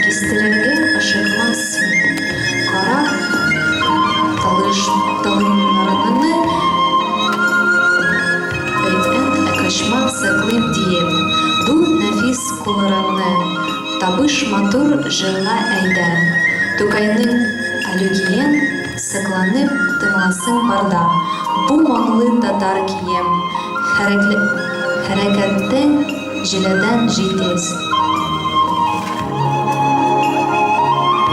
кистерерге ашыкмассың. Кара талымнарыны өйтен әкашман саклым диеп, бу нәфис куларыны табыш матур жырла әйдә. Тукайның әлүгиен сакланып тыңласың барда, бу маңлы татар кием, хәрәкәттән җиләдән җитез.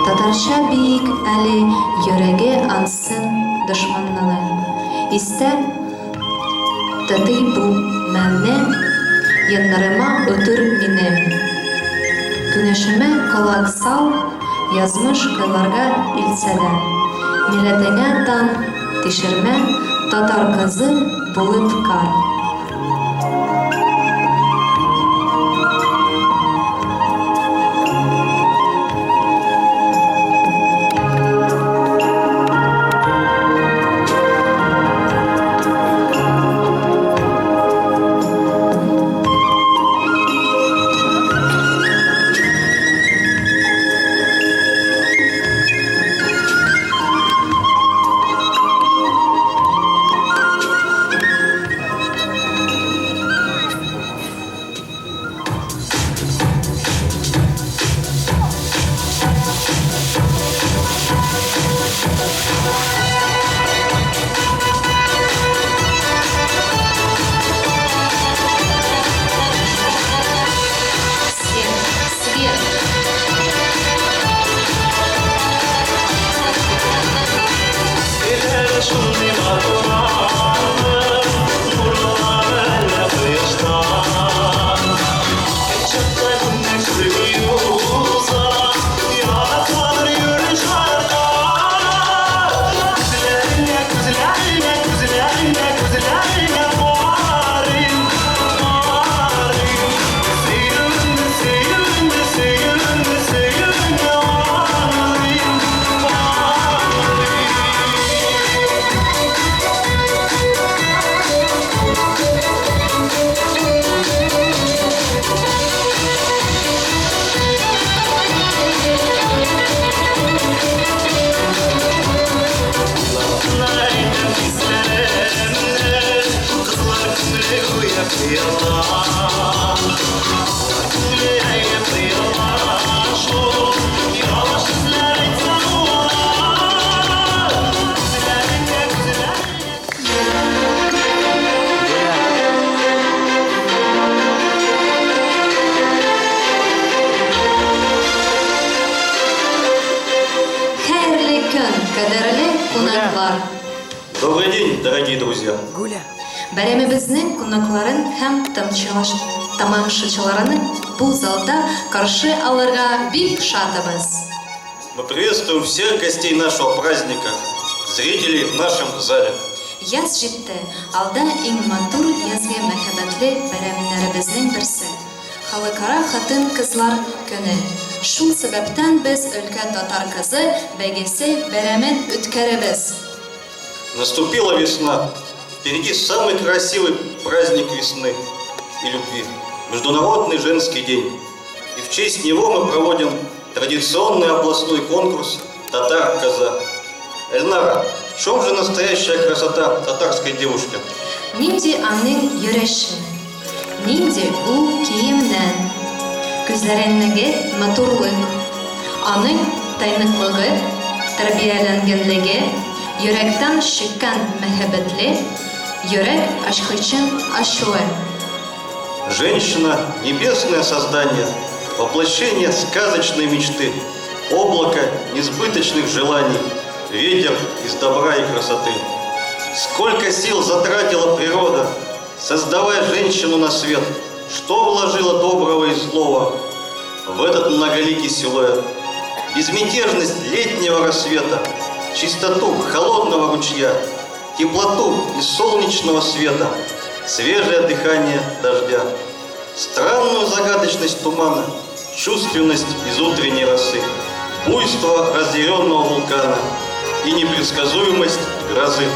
Татарча бийик әле йөрәге ансын дошманлыгын. Истә тотый бу мәнне, яннарыма өтер минем. Күнәшемә колак сал, язмыш кыйларга илсәдә. Милләтеңә тан тишермә, татар кызы булып кар. Добрый день, дорогие друзья. Бәйрәмебезнең кунакларын һәм тамашачыларын бу залда каршы алырга бик шатыбыз. Мы приветствуем всех гостей нашего праздника, зрителей в нашем зале. Яз җитте, алда иң матур язгы мәхәббәтле бәйрәмнәребезнең берсе. Халыкара хатын-кызлар көне. Шул сәбәптән без өлкә татар кызы бәйгесе бәйрәмен үткәрәбез. Наступила весна. Впереди самый красивый праздник весны и любви – Международный женский день. И в честь него мы проводим традиционный областной конкурс «Татар-коза». Эльнара, в чем же настоящая красота татарской девушки? Нинди аның йөрәше, нинди ул киемнән, күзләрендәге матурлык, аның тайныклыгы, тәрбияләнгәнлеге, йөрәктән чыккан мәхәббәтле, йөрәк ачкычын ачуы. Женщина – небесное создание, воплощение сказочной мечты, облако несбыточных желаний, ветер из добра и красоты. Сколько сил затратила природа, создавая женщину на свет, что вложила доброго и злого в этот многоликий силуэт. Безмятежность летнего рассвета, чистоту холодного ручья, теплоту из солнечного света, свежее дыхание дождя, странную загадочность тумана, чувственность из утренней росы, буйство разъяренного вулкана и непредсказуемость грозы.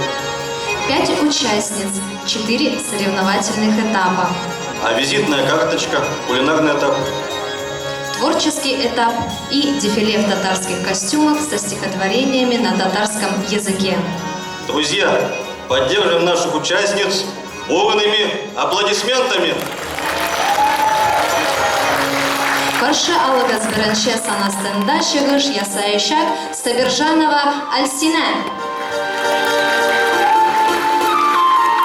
5 участниц, 4 соревновательных этапа. А визитная карточка, кулинарный этап. творческий этап и дефиле в татарских костюмах со стихотворениями на татарском языке. Друзья, поддержим наших участниц бурными аплодисментами. Каршы алыгыз бірінші санастында шығыш ясайышак Сабиржанова Альсина.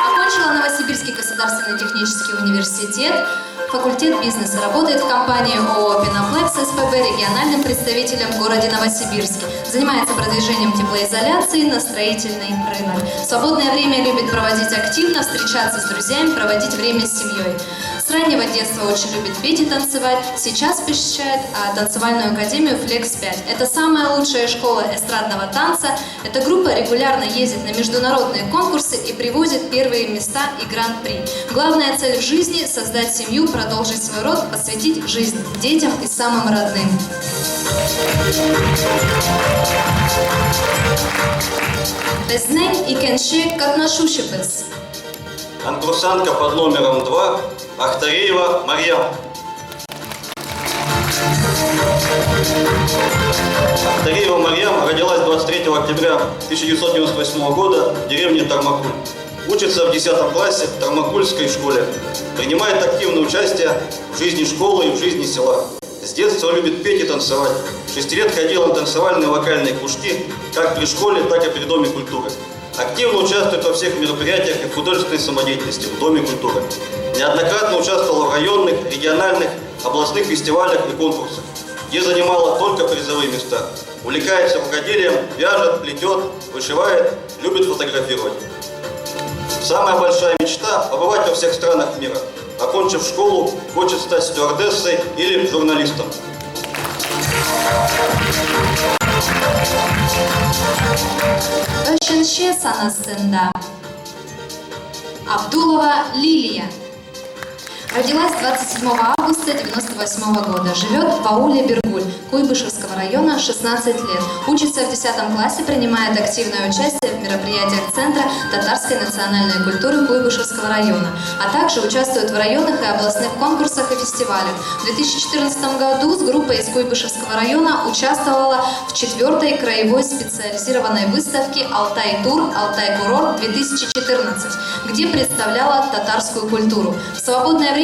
Окончила Новосибирский государственный технический университет, факультет бизнеса, работает в компании ООО «Пеноплекс СПБ» региональным представителем в городе Новосибирске. Занимается продвижением теплоизоляции на строительный рынок. В свободное время любит проводить активно, встречаться с друзьями, проводить время с семьей. С раннего детства очень любит петь и танцевать. Сейчас посещает танцевальную академию «Флекс-5». Это самая лучшая школа эстрадного танца. Эта группа регулярно ездит на международные конкурсы и привозит первые места и гран-при. Главная цель в жизни – создать семью, продолжить свой род, посвятить жизнь детям и самым родным. Безнен и кенши катнашушипец. Конкурсантка под номером 2 Ахтареева Марьям. Ахтареева Марьям родилась 23 октября 1998 года в деревне Тармакуль. Учится в 10 классе в Тармакульской школе. Принимает активное участие в жизни школы и в жизни села. С детства любит петь и танцевать. 6 лет ходила на танцевальные вокальные кружки как при школе, так и при Доме культуры. Активно участвует во всех мероприятиях и в художественной самодеятельности в Доме культуры. Неоднократно участвовала в районных, региональных, областных фестивалях и конкурсах, где занимала только призовые места. Увлекается рукоделием, вяжет, плетет, вышивает, любит фотографировать. Самая большая мечта – побывать во всех странах мира. Окончив школу, хочет стать стюардессой или журналистом. Большинще санасында. Абдулова Лилия. Родилась 27 августа 1998 года. Живет в ауле Бергуль Куйбышевского района, 16 лет. Учится в 10 классе, принимает активное участие в мероприятиях Центра татарской национальной культуры Куйбышевского района, а также участвует в районных и областных конкурсах и фестивалях. В 2014 году с группой из Куйбышевского района участвовала в 4-й краевой специализированной выставке «Алтай-тур», «Алтай-курорт-2014», где представляла татарскую культуру. В свободное время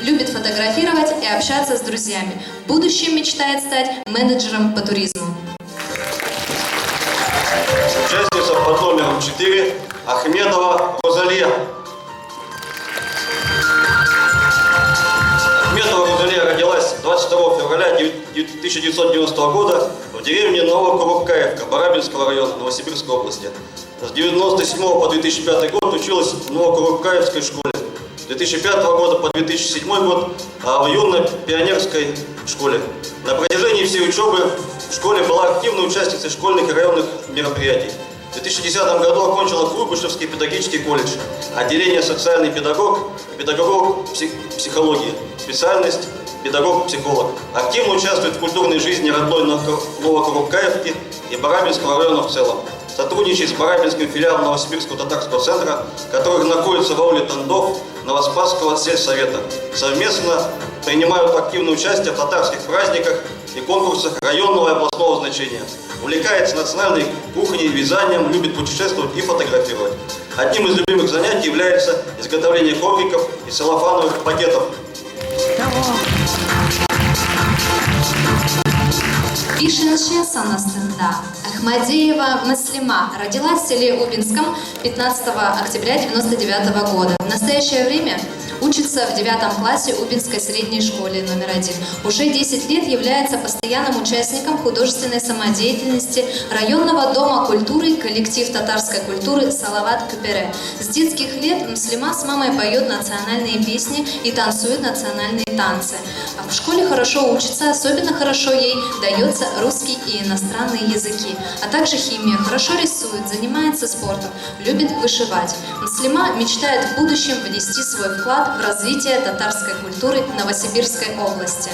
любит фотографировать и общаться с друзьями. В будущем мечтает стать менеджером по туризму. Участница под номером 4 Ахмедова Розалия. Ахмедова Розалия родилась 22 февраля 1990 года в деревне Новокурубкаевка Барабинского района Новосибирской области. С 1997 по 2005 год училась в Новокурубкаевской школе. С 2005 года по 2007 год в юно-пионерской школе. На протяжении всей учебы в школе была активной участницей школьных и районных мероприятий. В 2010 году окончила Куйбышевский педагогический колледж, отделение социальный педагог и педагог психологии, специальность педагог-психолог. Активно участвует в культурной жизни родной Новокурубкаевки и Барабинского района в целом. Сотрудничает с Барабинским филиалом Новосибирского татарского центра, который находится в ауле Тандов Новоспасского сельсовета. Совместно принимают активное участие в татарских праздниках и конкурсах районного и областного значения. Увлекается национальной кухней, вязанием, любит путешествовать и фотографировать. Одним из любимых занятий является изготовление ковриков и целлофановых пакетов. Бишенше санастында. Ахмадеева Маслима родилась в селе Убинском 15 октября 1999 года. В настоящее время учится в 9 классе Убинской средней школе номер 1. Уже 10 лет является постоянным участником художественной самодеятельности районного дома культуры коллектив татарской культуры Салават Кыпере. С детских лет Маслима с мамой поет национальные песни и танцует национальные танцы. А в школе хорошо учится, особенно хорошо ей дается русский и иностранные языки, а также химия, хорошо рисует, занимается спортом, любит вышивать. Маслима мечтает в будущем внести свой вклад в развитие татарской культуры Новосибирской области.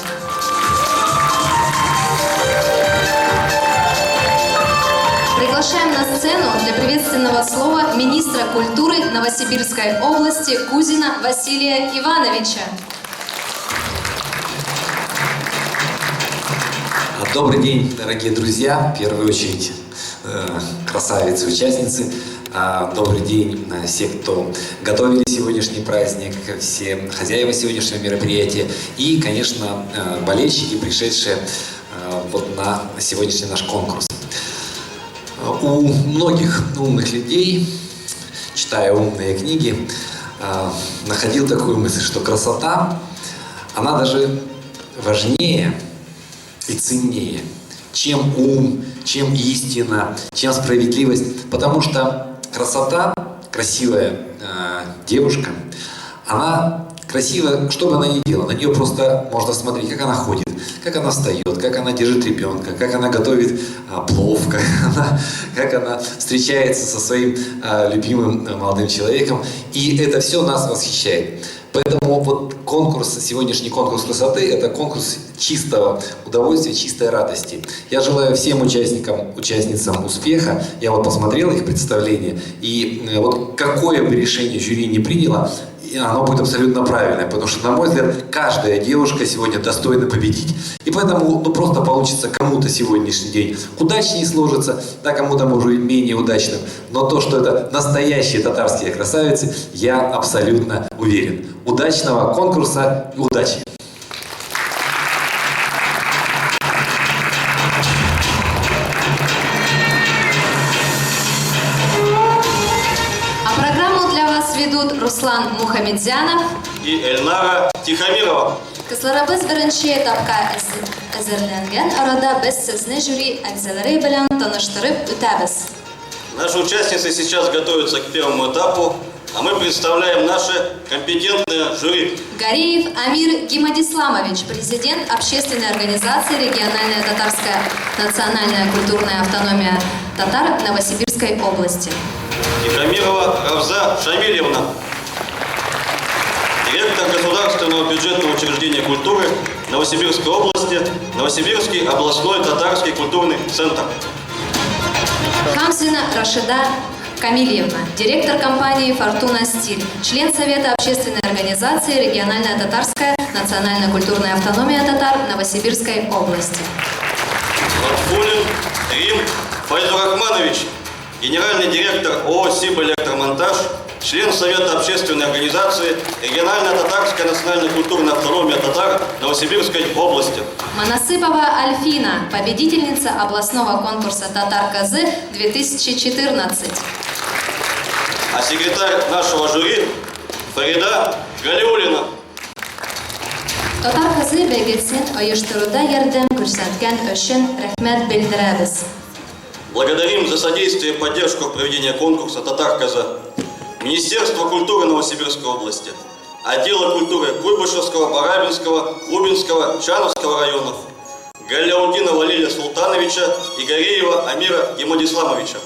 Приглашаем на сцену для приветственного слова министра культуры Новосибирской области Кузина Василия Ивановича. Добрый день, дорогие друзья, в первую очередь красавицы, участницы. Добрый день все, кто готовили сегодняшний праздник, все хозяева сегодняшнего мероприятия и, конечно, болельщики, пришедшие вот на сегодняшний наш конкурс. У многих умных людей, читая умные книги, находил такую мысль, что красота, она даже важнее и ценнее, чем ум, чем истина, чем справедливость. Потому что красота, красивая девушка, она красивая, что бы она ни делала, на нее просто можно смотреть, как она ходит, как она встает, как она держит ребенка, как она готовит плов, как она встречается со своим любимым молодым человеком. И это все нас восхищает. Поэтому вот конкурс, сегодняшний конкурс красоты, это конкурс чистого удовольствия, чистой радости. Я желаю всем участникам, участницам успеха. Я вот посмотрел их представление, и вот какое бы решение жюри не приняло, оно будет абсолютно правильное, потому что, на мой взгляд, каждая девушка сегодня достойна победить. И поэтому просто получится кому-то сегодняшний день удачнее сложится, да, кому-то может быть менее удачным. Но то, что это настоящие татарские красавицы, я абсолютно уверен. Удачного конкурса и удачи! Ведут Руслан Мухамедзянов и Эльнара Тихомирова. Кызларыбыз беренче этапка әзерләнгән арада без сезне жюри әгъзалары белән таныштырып үтәбез. Наши участницы сейчас готовятся к первому этапу, а мы представляем наше компетентное жюри. Гареев Амир Гимадисламович, президент общественной организации «Региональная татарская национальная культурная автономия татар Новосибирской области. Тихомирова Равза Шамильевна, директор государственного бюджетного учреждения культуры Новосибирской области, Новосибирский областной татарский культурный центр. Хамзина Рашида Камильевна, директор компании «Фортуна Стиль», член Совета общественной организации «Региональная татарская национально-культурная автономия татар Новосибирской области. Латфулин Рим Файзурахманович, генеральный директор ООО «Сибэлектромонтаж», член Совета общественной организации «Региональная татарская национально-культурная автономия татар Новосибирской области». Манасыпова Альфина, победительница областного конкурса «Татар-Казы-2014». А секретарь нашего жюри Фарида Галиуллина. «Татар-Казы» бәйгесен оештыруда ярдәм күрсәткән өчен рәхмәт белдерәбез. Благодарим за содействие и поддержку в проведении конкурса «Татар-Каза» Министерство культуры Новосибирской области, отдела культуры Куйбышевского, Барабинского, Лубинского, Чановского районов, Галяудинова Лилия Султановича и Гареева Амира Гимадисламовича.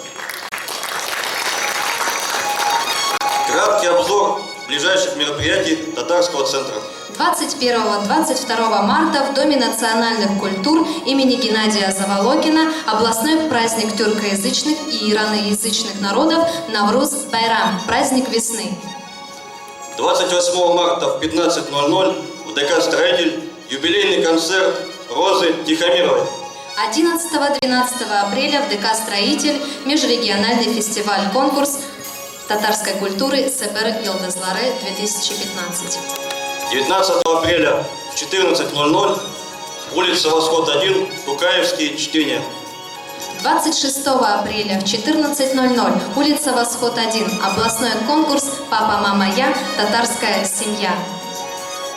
Краткий обзор ближайших мероприятий Татарского центра. 21-22 марта в Доме национальных культур имени Геннадия Заволокина областной праздник тюркоязычных и ираноязычных народов Навруз-Байрам, праздник весны. 28 марта в 15:00 в ДК «Строитель» юбилейный концерт Розы Тихомировой. 11-12 апреля в ДК «Строитель» межрегиональный фестиваль-конкурс татарской культуры «Себер Йылдызлары-2015». 19 апреля в 14:00 улица Восход-1, Тукаевские чтения. 26 апреля в 14:00 улица Восход-1, областной конкурс «Папа, мама, я. Татарская семья».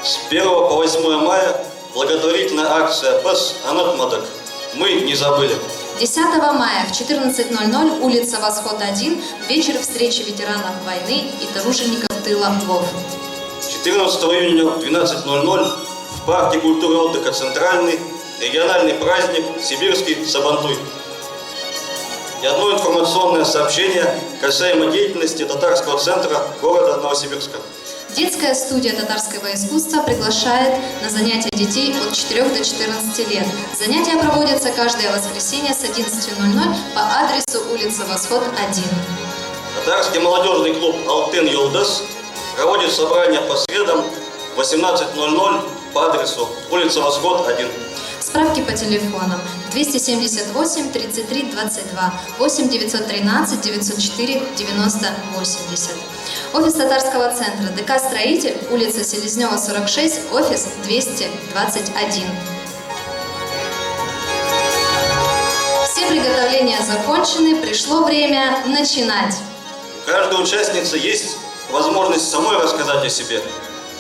С 1 по 8 мая благотворительная акция «Бас Анатмадак». Мы не забыли. 10 мая в 14:00 улица Восход-1, вечер встречи ветеранов войны и тружеников тыла ВОВ. 14 июня в 12:00 в парке культуры и отдыха «Центральный» региональный праздник «Сибирский Сабантуй». И одно информационное сообщение касаемо деятельности татарского центра города Новосибирска. Детская студия татарского искусства приглашает на занятия детей от 4 до 14 лет. Занятия проводятся каждое воскресенье с 11:00 по адресу улица Восход-1. Татарский молодежный клуб «Алтын Йолдыз» проводит собрание по средам в 18:00 по адресу улица Восход-1. С Справки по телефонам 278 33 22, 8 913 904 90 80. Офис татарского центра ДК «Строитель», улица Селезнева, 46, офис 221. Все приготовления закончены, пришло время начинать. У каждой участницы есть возможность самой рассказать о себе,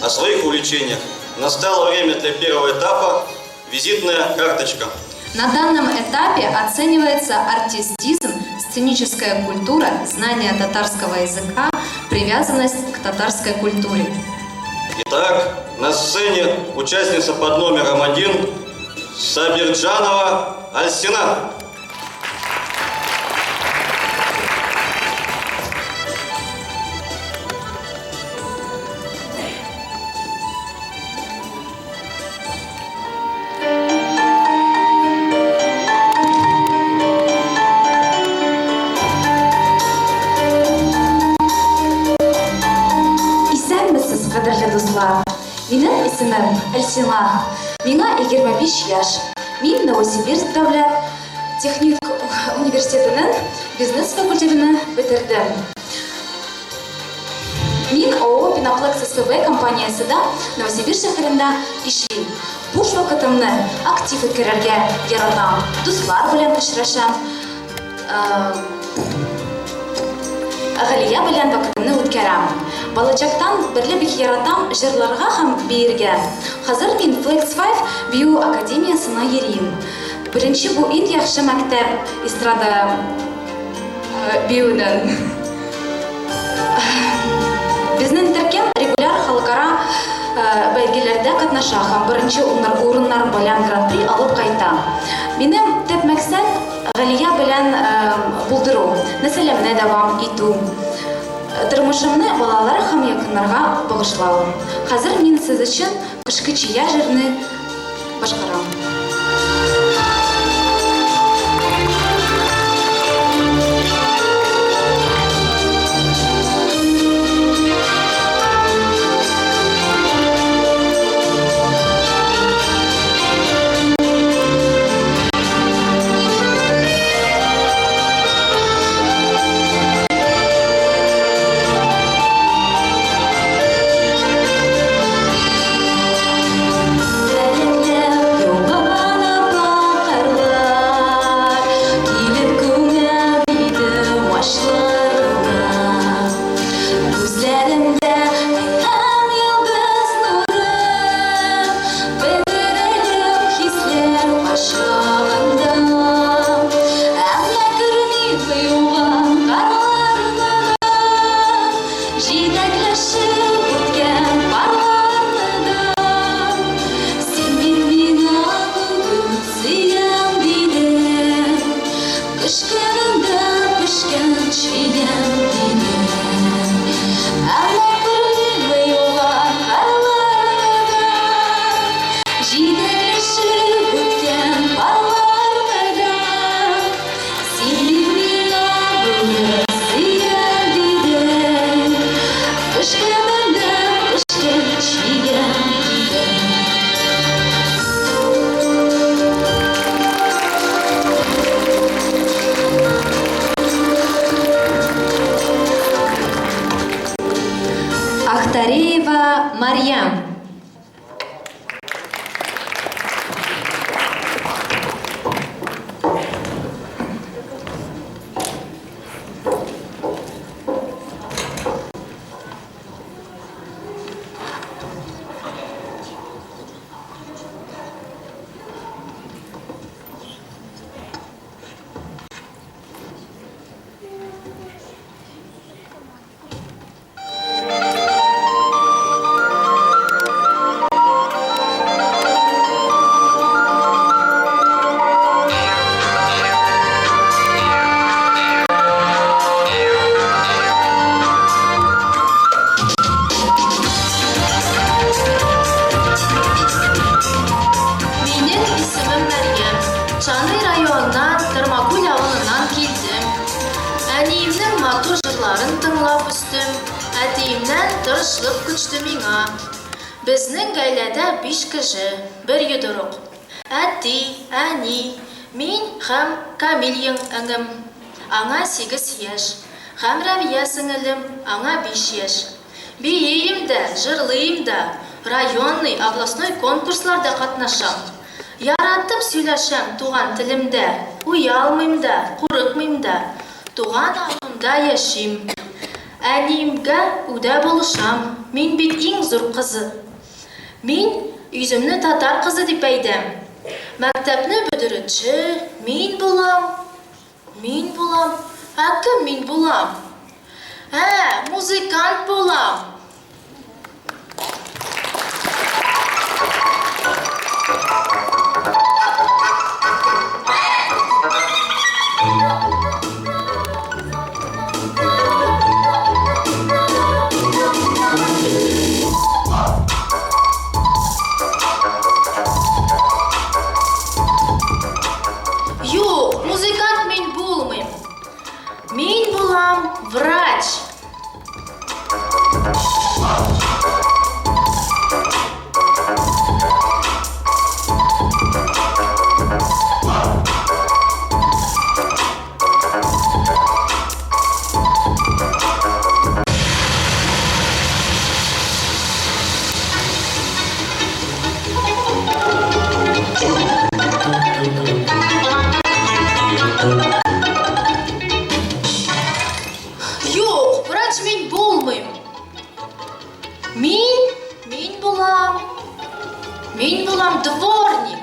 о своих увлечениях. Настало время для первого этапа – визитная карточка. На данном этапе оценивается артистизм, сценическая культура, знание татарского языка, привязанность к татарской культуре. Итак, на сцене участница под номером 1 Сабирджанова Альсина. Кадерлі достар, менің исемім Әлсина. Миңа 25 яш. Мин Новосибирск дәүләт техник университетінің бизнес факультетini бетердім. Мин ООО «Пеноплекс СПБ» компаниясында Новосибирск шәһәрендә эшлим. Буш вакытымны актив үткәрергә яратам. Дуслар белән очрашам. Галия белән вакытымны үткәрәм. Балачактан берле бик яратам җырларга һәм биергә. Хәзер мин Flex 5 бию академиясына йөрим. Беренче бу иң яхшы мәктәп эстрада биюдән. Безнең төркем регуляр халыкара бәйгеләрдә катнаша һәм беренче урыннар белән гран-при алып кайта. Минем төп максат Галия белән булдыру, нәселемне дәвам итү. Тормышымны балалар һәм якыннарга багышлау. Хәзер мин сез өчен кышкы чия җырны башкарам. Ахтареева Марьям. Чаны районынан Тырмакуль авылынан килдем. Әниемнең матур җырларын тыңлап үстем. Әтиемнән тырышлык көчте миңа. Безнең гаиләдә 5 кеше, бер йодрык. Әти, әни, мин һәм Камил еңім. Аңа 8 яш. Һәм Рәбия сіңілім, аңа 5 яш. Бейейім дә, жырлыйым да, районный, областной конкурсларда қатнашам. Яратып сөйләшәм туған тілімдә, уялмыйм да, қурықмыйм да, туған ауылымда яшим. Әниемгә үдә булышам, мин бит иң зур қызы. Мин үземне татар қызы дип әйтәм. Мәктәпне бөтөрүче мин булам. Мин булам. Кем мин булам? Музыкант булам. Юк, музыкант мин булмыйм. Мин булам врач. Юк, врач мин булмыйм. Мин булам дворник.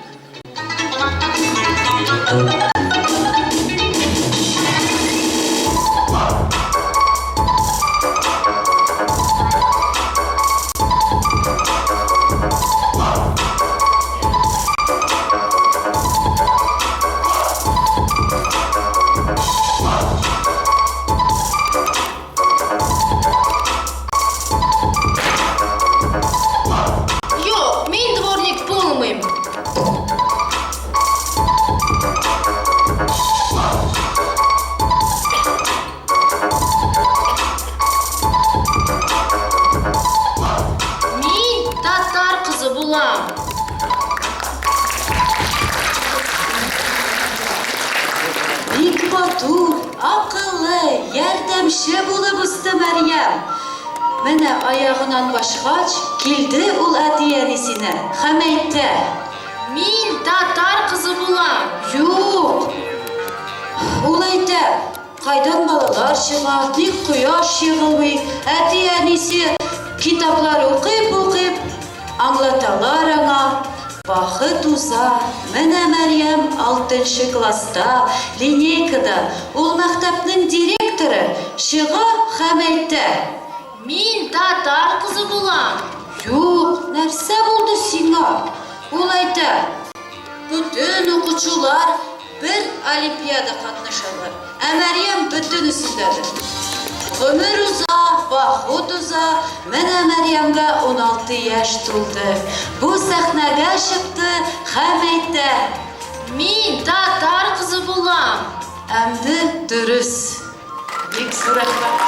Юк, мин дворник булмыйм. Мин татар кызы булам. Бик матур, акыллы, ярдәмче булып үсте Мәрьям. Менә аягынан башкач, килде ул әти-әнисенә һәм әйтте: Мин татар кызы булам. "Юк." Ул әйтә: "Кайдан балалар чыга, ник кояш чыгылмый?" Әти-әнисе китаплар укып, аңлаталар аңа. Бахыт уза. Менә Мәрьям 6-нчы класста, линейкада, ул мәктәпнең директоры чыга һәм әйтә: Мин татар кызы булам. "Юк, нәрсә булды сиңа?" Ул әйтә: "Бүтән укучылар бер олимпиада катнашалар, ә Мәрьям бөтенесендәдер." Гомер уза, бахыт уза, менә Мәрьямгә 16 яшь тулды. Бу сәхнәгә чыкты һәм әйтә: Мин татар кызы булам. "Әмді дөрес." Бик зур рәхмәт.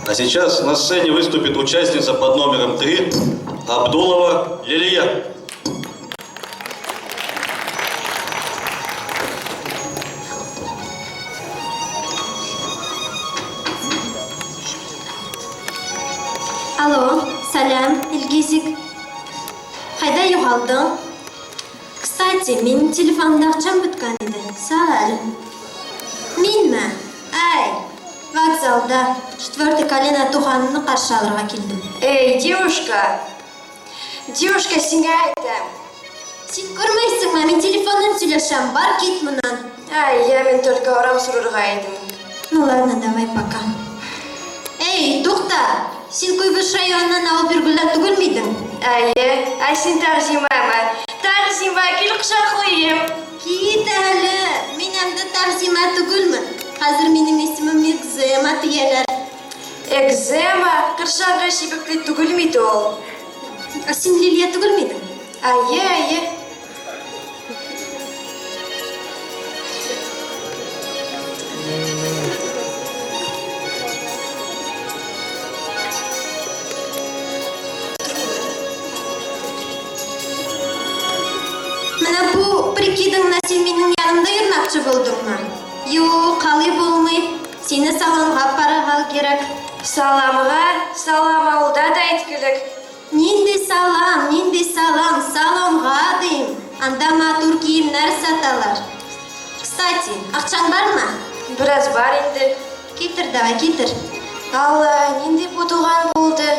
А сейчас на сцене выступит участница под номером 3 Абдулова Лилия. Алло, сәлем, Илгизик. Қайда юғалдың? Кстати, менің телефонымда ақшам біткен еді. Сәл. Мен ме? Әй, вокзалда 4 колено туғанымны қаршы алырға келдім. Эй, девушка, сеңе айтам. Сен көрмейсің ме? Мен телефоннан сөйлешем, бар кет мұнан. Я мен только орам сұрырға едім. Ну ладно, давай пока. Эй, тоқта! Сен Куйбыш районынан ауыл бергілді түгіл мейдің? Сен Тағзимама. Тағзима, кел құшақлайым. Кет әлі, мен әмді Тағзима түгілмін. Қазір менің есімім Экзема тиелер. Экзема, қыршанға шебекті түгілмейді ол. Сен Лилия түгіл мейдің? Юк, қалай болмай. Сені салонға апарағал керек. Саламға, салам ауылда да айткілік. Нинди салам, салонға дейм. Анда матур киімнер саталар. Кстати, ақчаң бар ма? Біраз бар енді. Кетір, давай, кетір. Ал нендей бұтылған болды?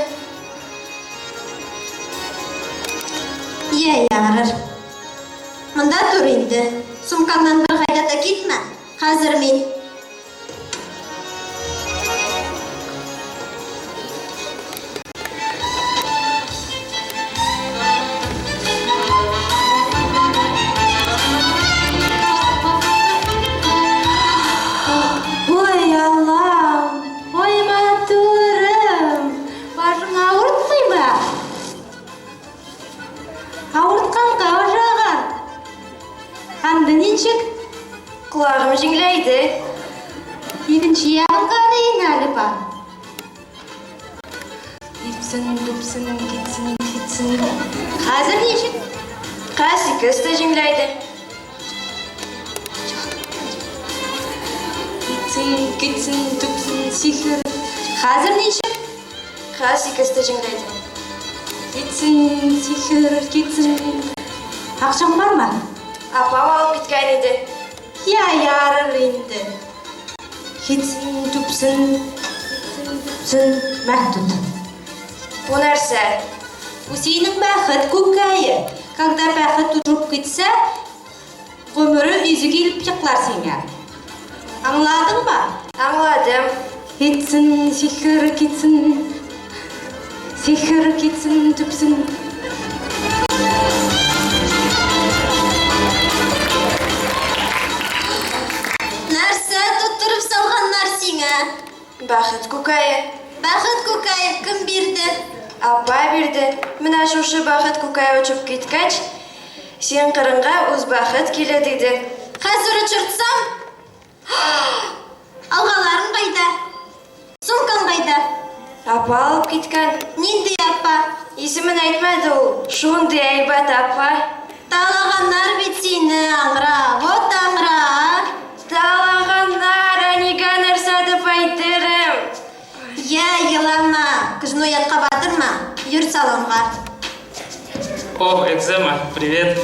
Ярар. Мында тұр енді. Сумкаңнан бір қайдата кетме. Қазір мен. Ой, Аллам, ой, матурым. Башың ауыртмай ба? Ауыртқанға ожаған. Қанды нешік? Құлағым жеңлейді. Екінші яғын қарайын әлі ба? Ипсін, бүпсін, кетсін. Қазір нешік? Қасикіс те жеңлейді. Кетсін, түпсін, сихір. Қазір нешік? Қасикіс те жеңлейді. Кетсін, сихір, кетсін. Ақшаң бар ма? Апам алып кеткен еді. Ярар енді. Кетсін, түпсін, мәктут. Бұл нәрсе. Bu senin бақыт көкайы. Когда бақыт ұжып кетсе, ғұмыры өзі келіп шықлар сеңе. Аңладың ба? Аңладым. Кетсін, сихір кетсін. Сихір кетсін, түпсін. Нәрсе тұттырып салғанлар сеңе. Бақыт көкайы. Бақыт көкайы кім берді? Апа берді. Мына шушы бақыт көкайы ұшып кеткәч, сен қырынға өз бақыт келе дейді. Қазір ұшыртсам? Алғаларың қайда? Сумкаң қайда? Апа алып кеткен. Нендей апа? Есімін айтмады ол. Шуындай айбат апа. Талағаннар бет сені аңыра, вот аңыра. Талағаннар, әнега нәрсәді айтырым. Елама, күзін оятқа батырма, юр салонға. О, Экзема, привет.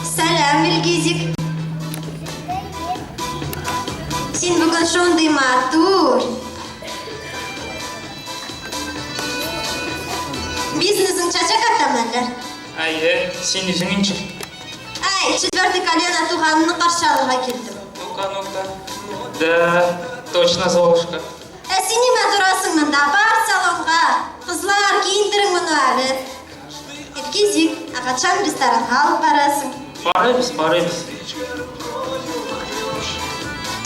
Сәлем, Илгизик. Сен бүгін шондай матур. Бизнесің чача катамандар. Айе, сен үзіңінші. Ай, четвертый колено туғанының қаршалыға келдім. Ну-ка. Да, точно, Золушка. Сен неме тұрасың мұнда, бар салонға. Қызлар, киіндірің мұны әлі. Илгизик, ағатшан ресторанға алып барасың. Барыбыз.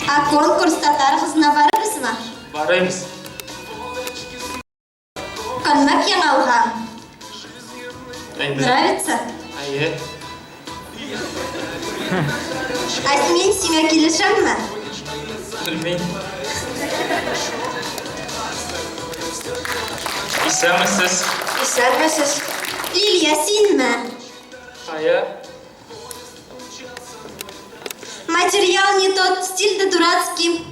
А конкурс татар қызына барырыз ма? Барыбыз. Қанмақ ең алған. Нравится? Айе. Мен сеңе келешем ма? Білмеймін. Исәмісіз. Исәнмісіз. Лилия, сен ма? Айе. Материал не тот, стиль-то дурацкий.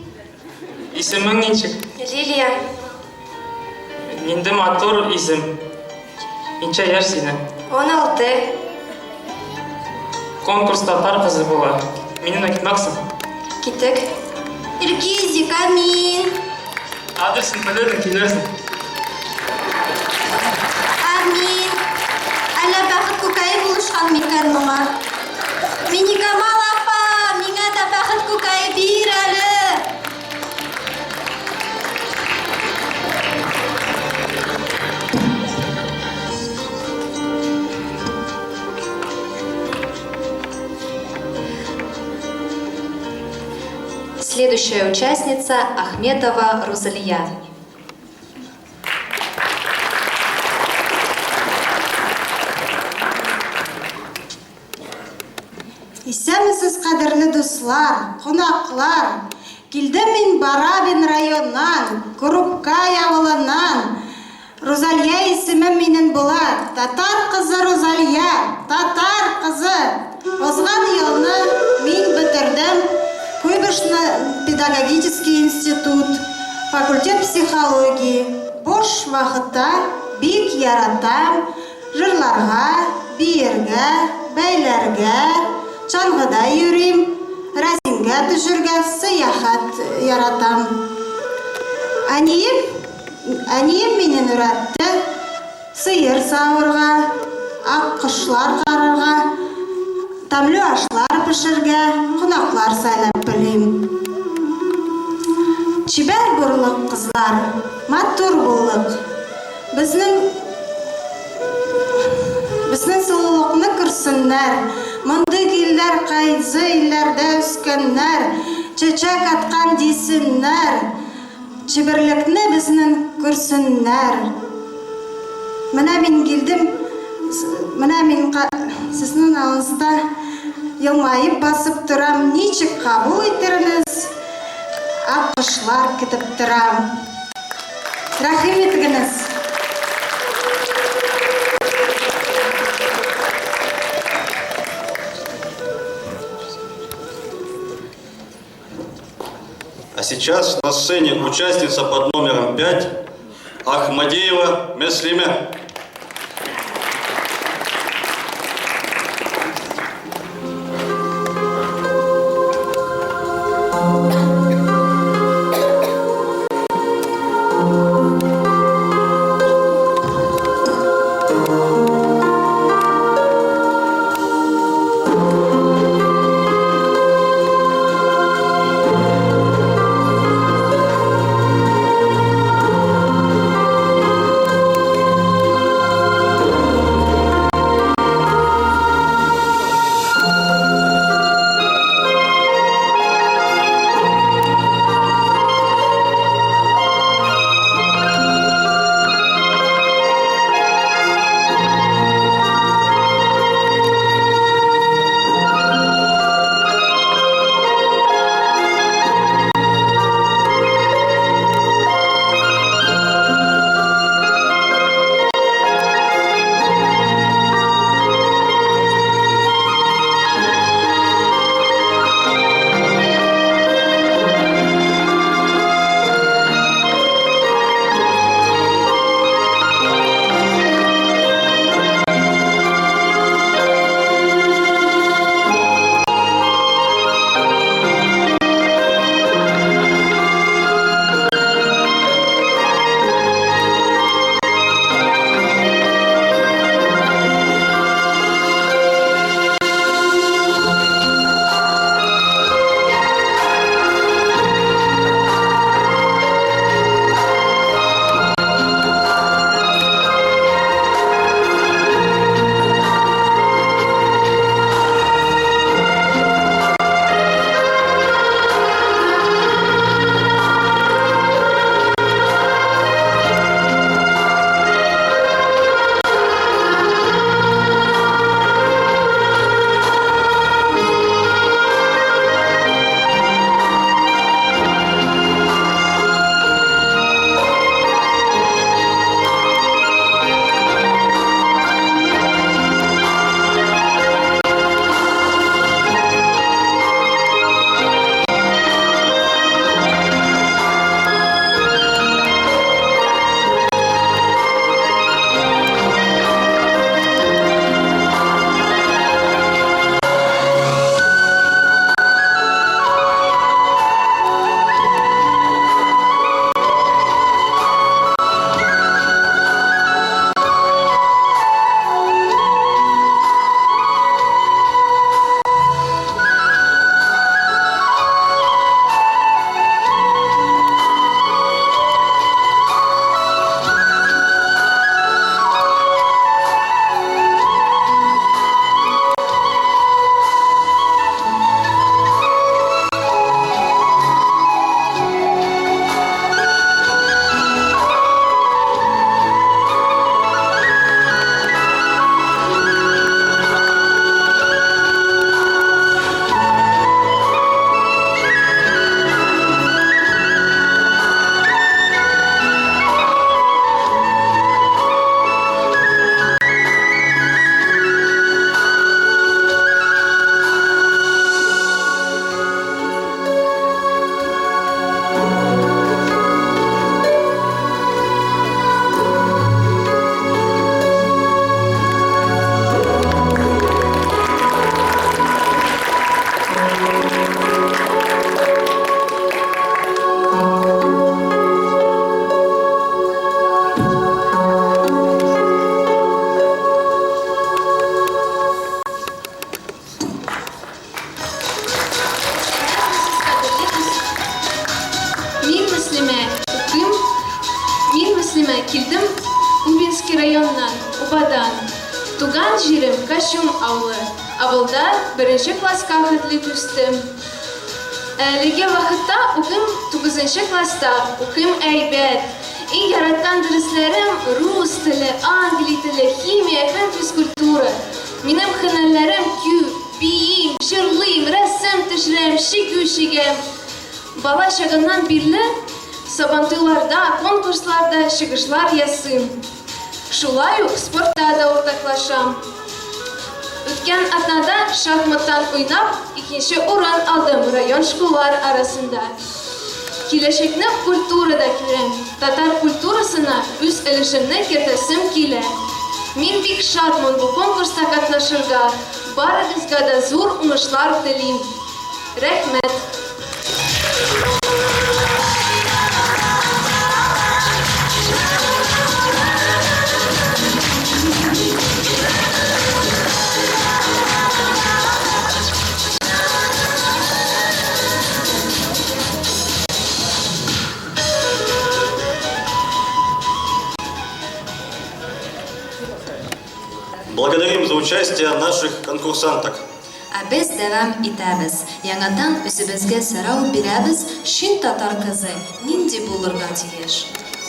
Исемің нешік? Лилия. Енді матур исем. Неше яш сені? 16. Конкурс татар қызы болады. Менен кетмақсың? Кеттік. Илгизик, амин. Адресін біледі, келерсің. Амин. Әлі бақыт көкайы болышқан мекен мұңа. Мені Камал апа, меңа да бақыт көкайы бейір әлі. Следующая участница Ахметова Рузалия. Исәмісіз қадірлі дуслар, қонақлар, келдім мен Барабин районнан, Крупкай ауылынан. Рузалия есімім менің болады. Татар қызы Рузалия, татар қызы. Озған елні мен бітірдім. педагогический институт, факультет психологии. Бош вақытта бик яратам жырларға, биергә, бәйләргә, чаңғыда йөрим, рәсемгә төшергә, сәяхәт яратам. Әнием минен өйрәтте сыйыр савырға, ак кошлар карарга, тәмле ашлар пешергә, кунаклар сайлап белим. Чибәр бурлык кызлар, матур булык. Безнең сылулыкны күрсеннәр. Мондый илләр кайсы илләрдә үскәннәр, чәчәк аткан дисеннәр. Чибәрлекне безнең күрсеннәр. Менә мин килдем, менә мин сезнең алдыгызда елмаеп басып торам. Ничек кабул итерсез? Аккышлар көтеп торам. Рәхим итегез. А сейчас на сцене участница под номером 5 Ахмадеева Меслиме. Муслиме килдим Убинский районнан, Убадан. Туган жирим Кашум авлы. Авылда бірінші класска хытлы түстім. Әліге вақытта укым 9-ші класста, укым әйбәт. И яратқан дәріслерім рус тілі, англи тілі, химия, һәм физкультура. Минем хынәләрем күй, бейім, жырлыйм, рәссам төшірем, шигем. Бала шағыннан бирлі сабантыларда, конкурсларда шығышлар ясым. Шулай ук спортта да ортаклашам. Өткен атнада шахматтан уйнап, 2-ші орын алдым район школлар арасында. Киләчәкне культурада күрәм. Татар культурасына үз өлешемне кертәсем килә. Мин бик шатмын бу конкурста катнашырга. Барыгызга да зур уңышлар телим. Рәхмәт. Благодарим за участие наших конкурсанток. Без девам итәбез. Яңадан үзебезгә сорау бирәбез, шин татар кызы нинди булырга тиеш?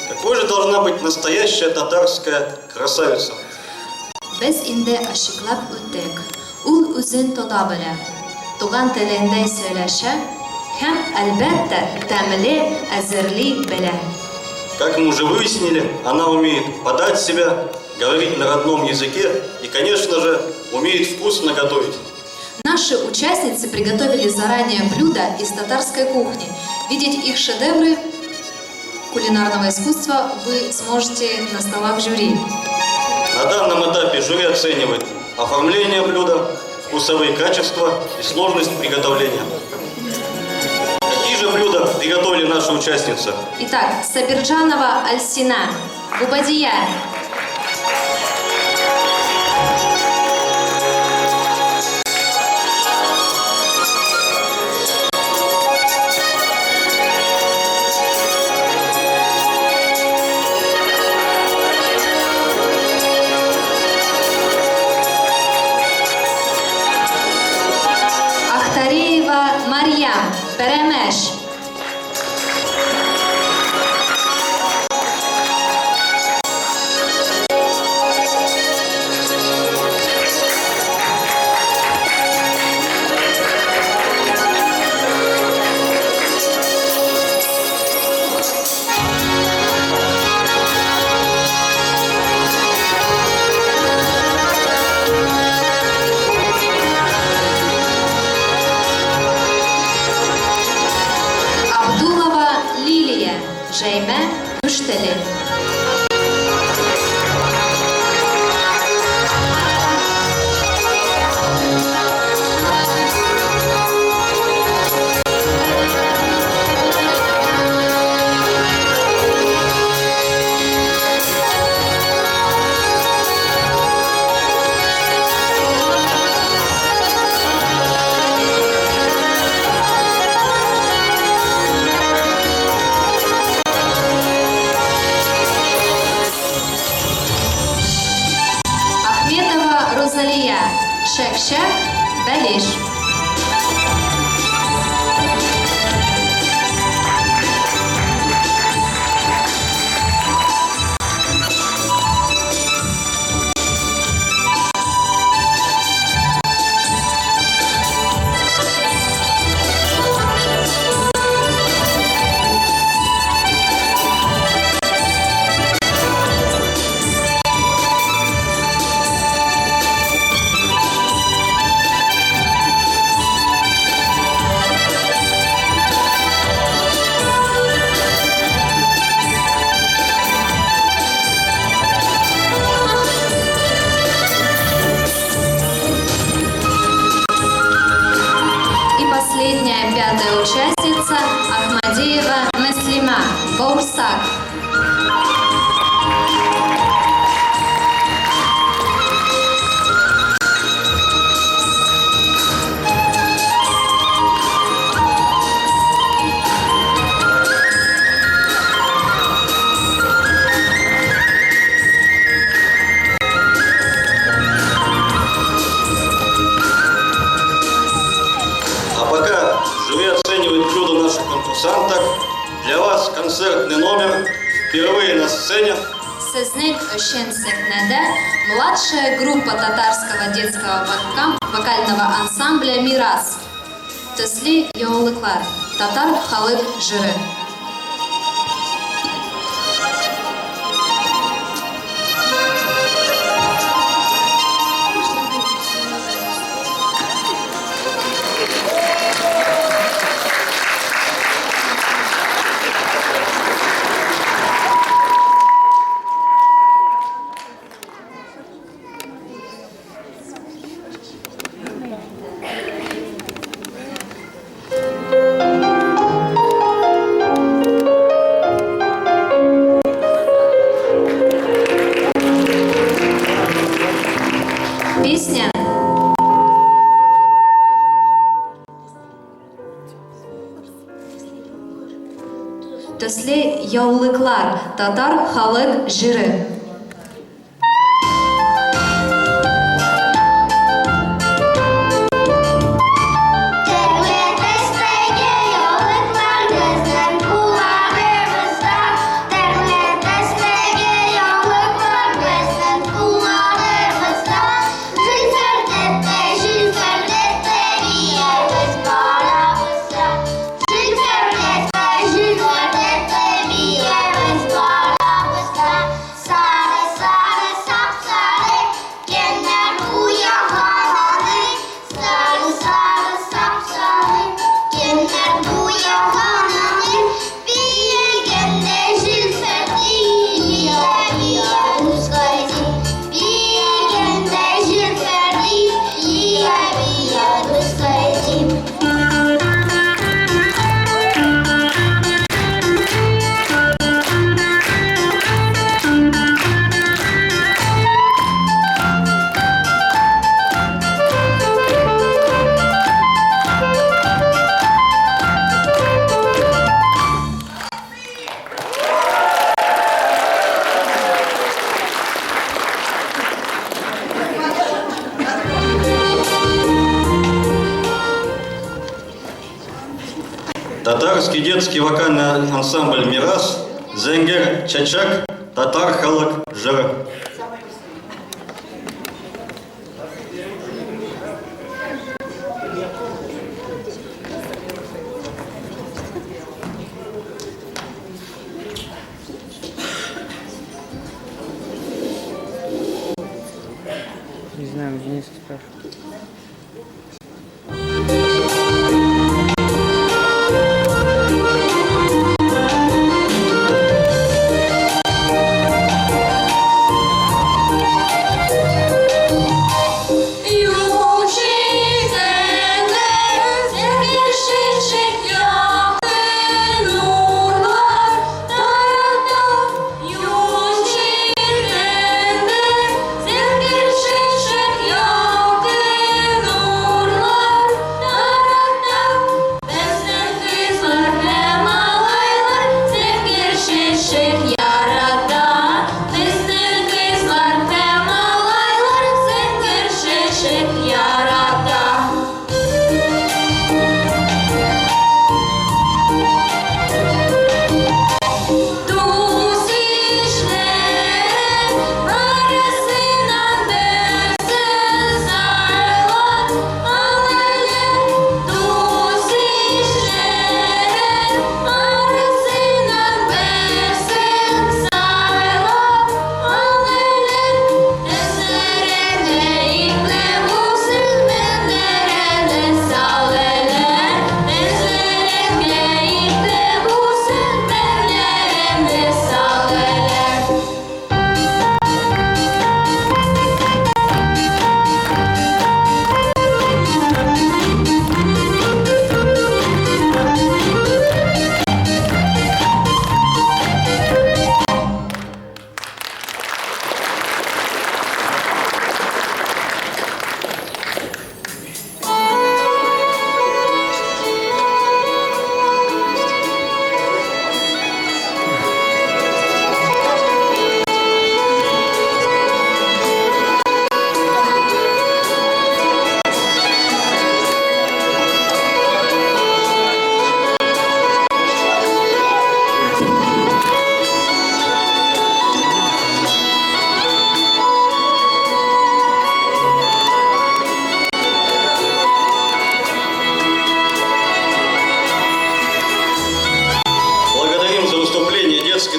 Какой же должна быть настоящая татарская красавица? Без инде ачыклап үттек. Ул үзен тота белә. Туган телендә сөйләшә һәм әлбәттә тәмле әзерли белә. Как мы уже выяснили, она умеет подать себя, говорить на родном языке и, конечно же, умеет вкусно готовить. Наши участницы приготовили заранее блюда из татарской кухни. Видеть их шедевры кулинарного искусства вы сможете на столах жюри. На данном этапе жюри оценивает оформление блюда, вкусовые качества и сложность приготовления. Какие же блюда приготовили наши участницы? Итак, Сабирджанова Альсина, Губадия. Марьям, Перемеш. Жейме Күштеле. Шәк-шәк, бәлеш. Последняя, пятая участница Ахмадеева Муслима, Баурсак. Для вас концертный номер впервые на сцене. Сезнен Ощен Секнеде младшая группа татарского детского вокального ансамбля «Мирас». Төсли Яулыклар, татар халык жыры. Песня Төсле Яулыклар, татар халык жыры. Татарский детский вокальный ансамбль «Мирас», Зенгер Чачак, татар халык жыры. Не знаю, Денис спрашивает.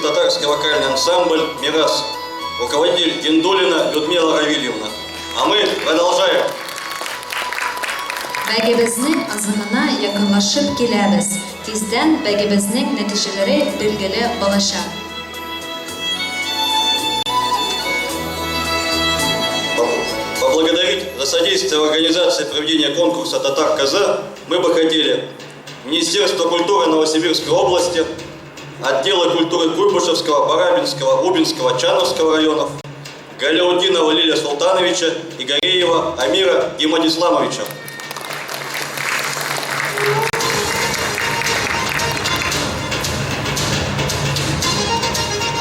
татарский вокальный ансамбль «Мирас», руководитель Гендулина Людмила Равильевна. А мы продолжаем. Бәйгебезнең азымына якынлашып киләбез. Тиздән бәйгебезнең нәтиҗәләре билгеле булачак. Поблагодарить за содействие в организации проведения конкурса «Татар-Коза» мы бы хотели Министерство культуры Новосибирской области, отделы культуры Куйбышевского, Барабинского, Убинского, Чановского районов, Галяутдинова Лилия Султановича и Гореева Амира Гимадисламовича.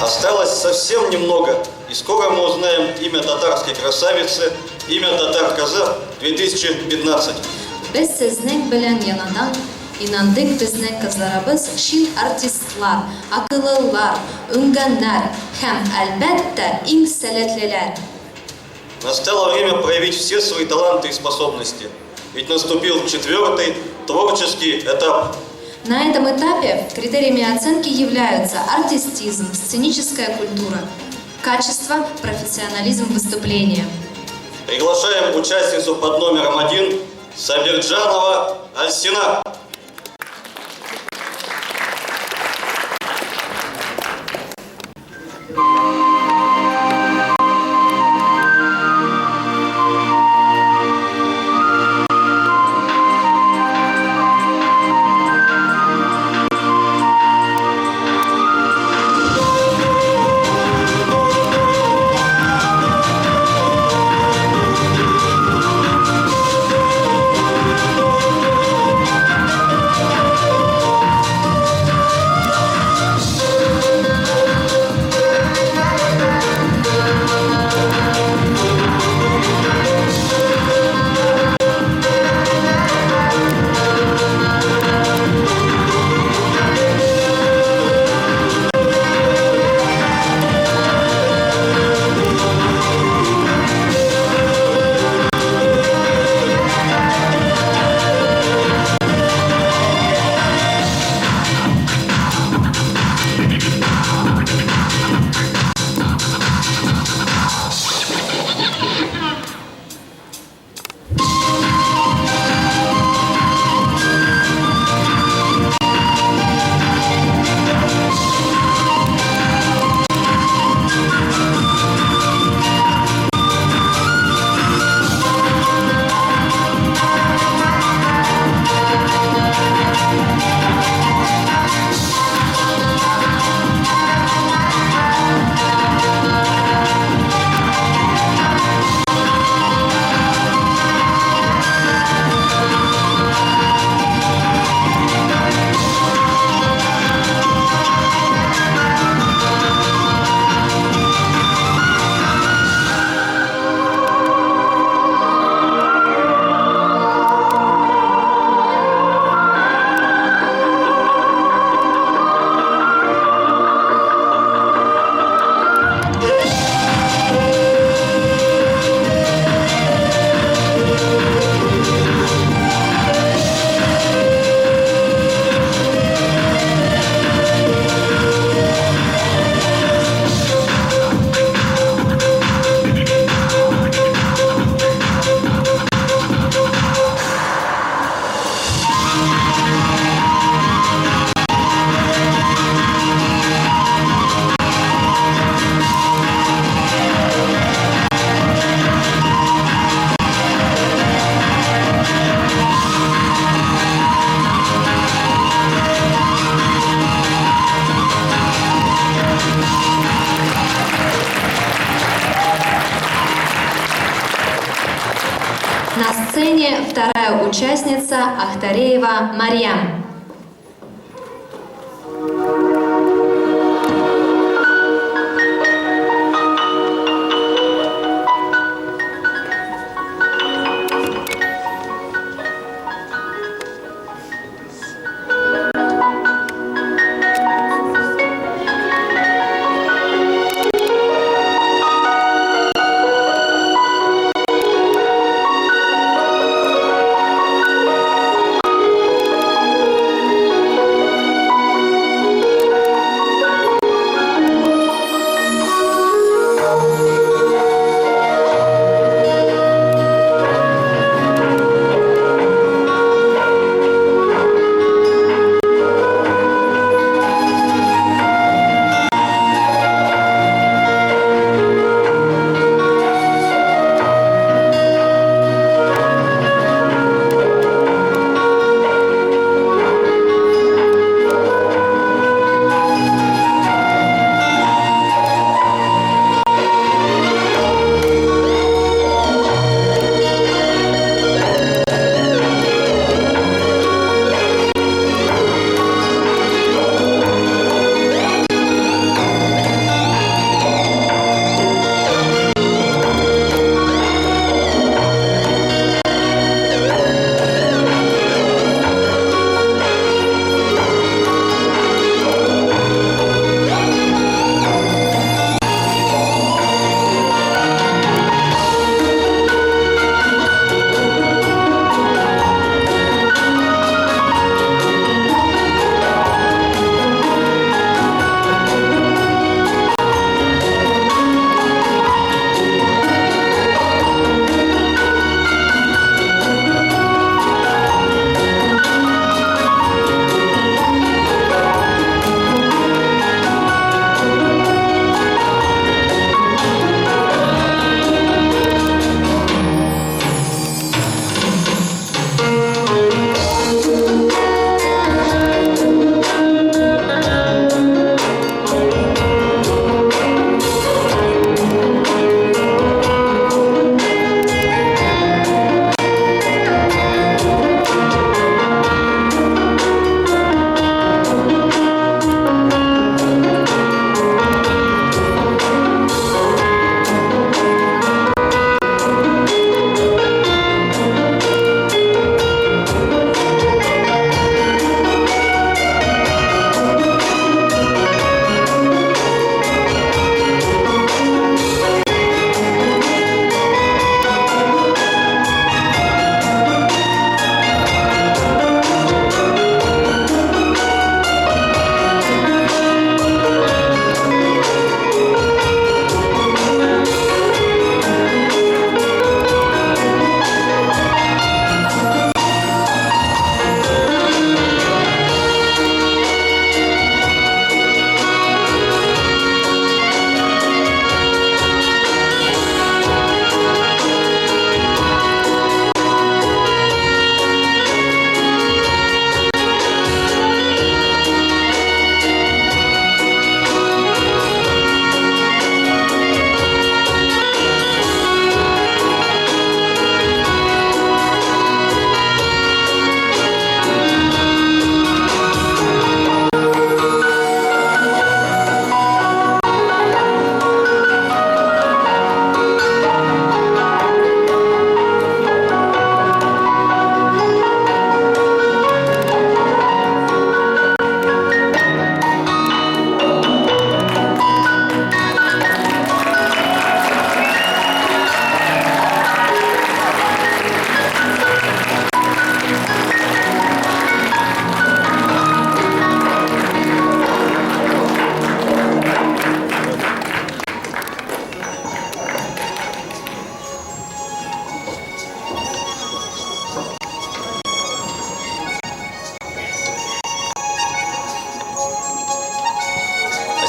Осталось совсем немного, и скоро мы узнаем имя татарской красавицы, имя «Татар-Коза» 2015. Без сезнең белән янадан инандык безнең кызларыбыз шин артистлар, акыллылар, үнгәннәр һәм әлбәттә иң сәләтлеләр. Настало время проявить все свои таланты и способности, ведь наступил 4-й творческий этап. На этом этапе критериями оценки являются артистизм, сценическая культура, качество, профессионализм выступления. Приглашаем участницу под номером 1 Сабирджанова Альсина. На сцене вторая участница Ахтареева Марьям.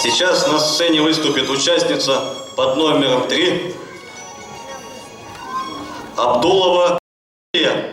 сейчас на сцене выступит участница под номером 3 Абдулова Илья.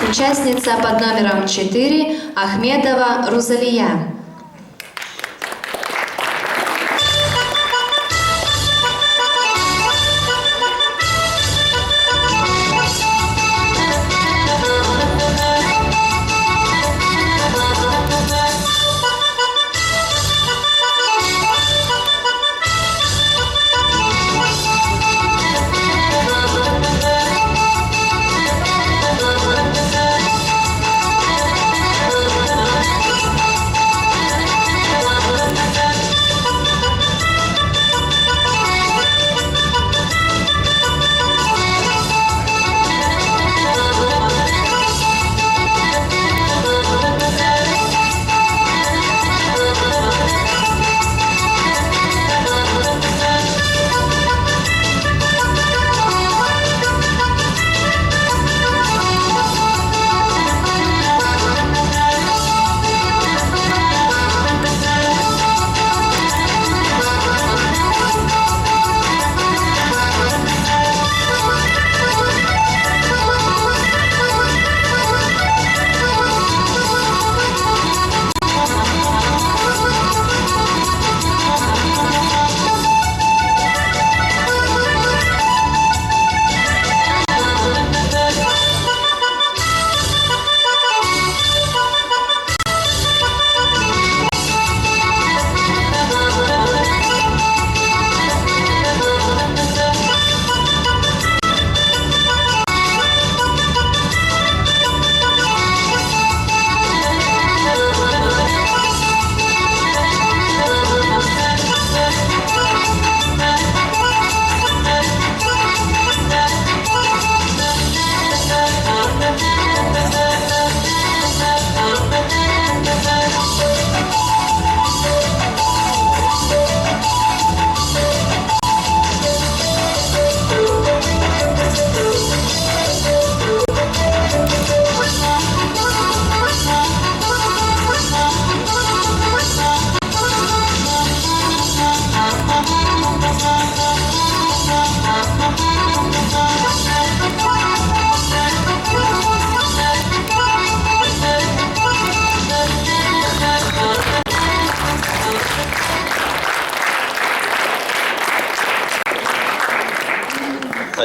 Участница под номером 4 Ахмедова Рузалия.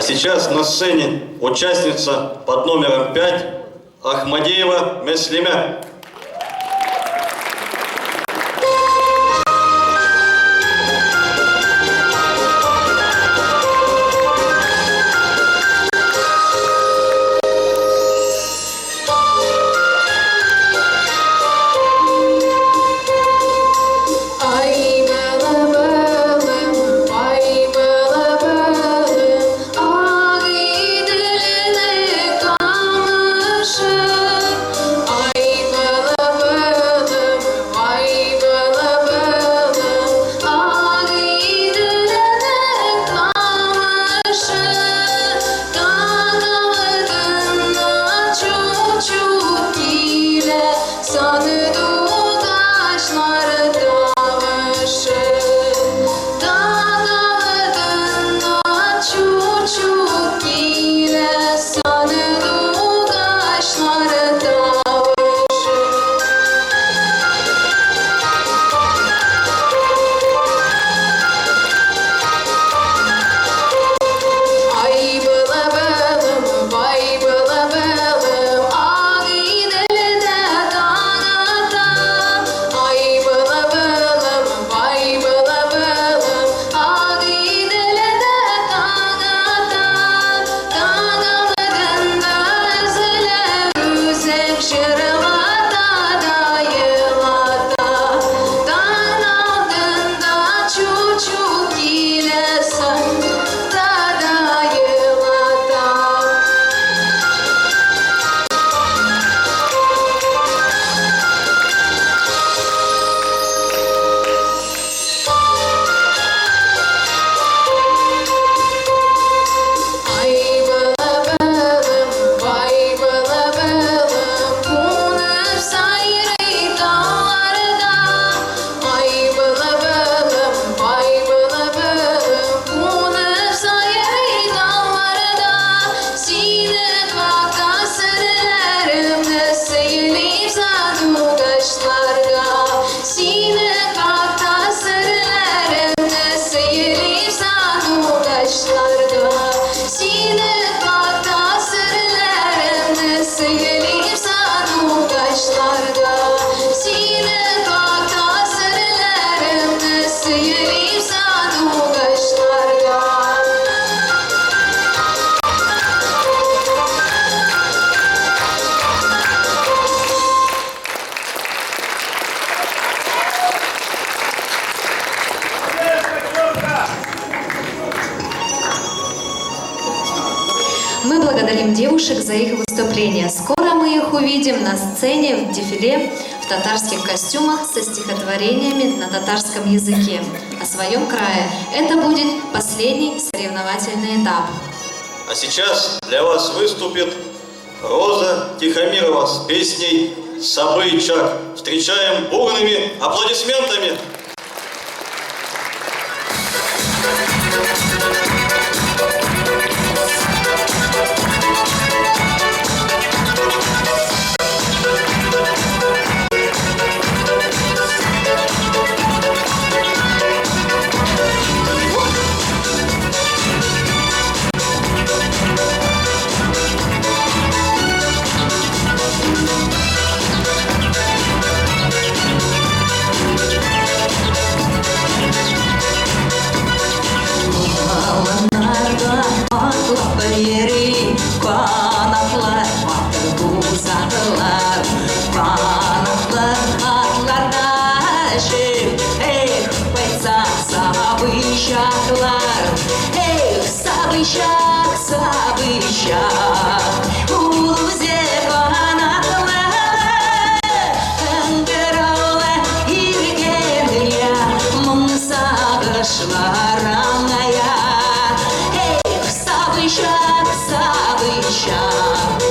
А сейчас на сцене участница под номером 5 Ахмадеева Меслимя. Мы благодарим девушек за их выступление. Скоро мы их увидим на сцене в дефиле в татарских костюмах со стихотворениями на татарском языке о своем крае. Это будет последний соревновательный этап. А сейчас для вас выступит Роза Тихомирова с песней «Собычак». Встречаем бурными аплодисментами. Sabışak, sabışak, uluze kanatlı, Kıngıralı irgenliğe, mum sağışlar anaya. Sabışak, sabışak,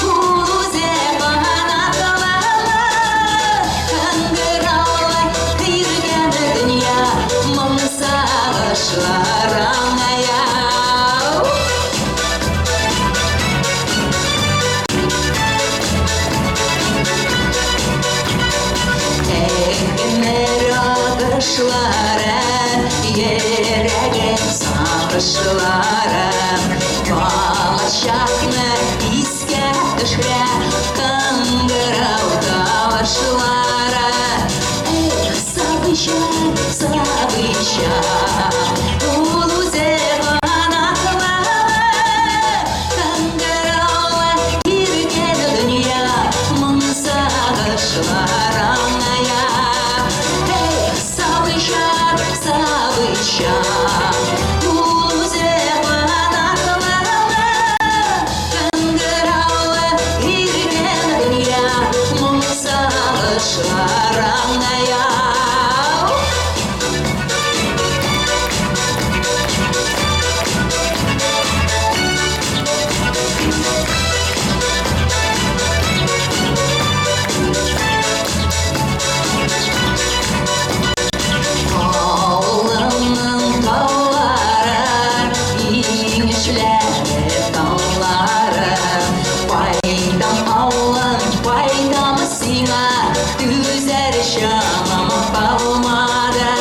uluze kanatlı, Kıngıralı irgenliğe, mum sağışlar anaya. Sarışlara, yere sarışlara, чакны иске төшрә кыңгырау тавышлары. Эх, сабыйчак, сабыйчак, ул үзе канатлары. Кыңгыраулы иркен дөнья, моң сагышлар аңая. Эх, сабыйчак, сабыйчак, ул үзе канатлары. Кыңгыраулы иркен дөнья, моң сагышлар аңая. Ауылымның таулары, еңішлері таулары. Пайдам ауылым, пайдамы сиңа, түзер шамам қалмады.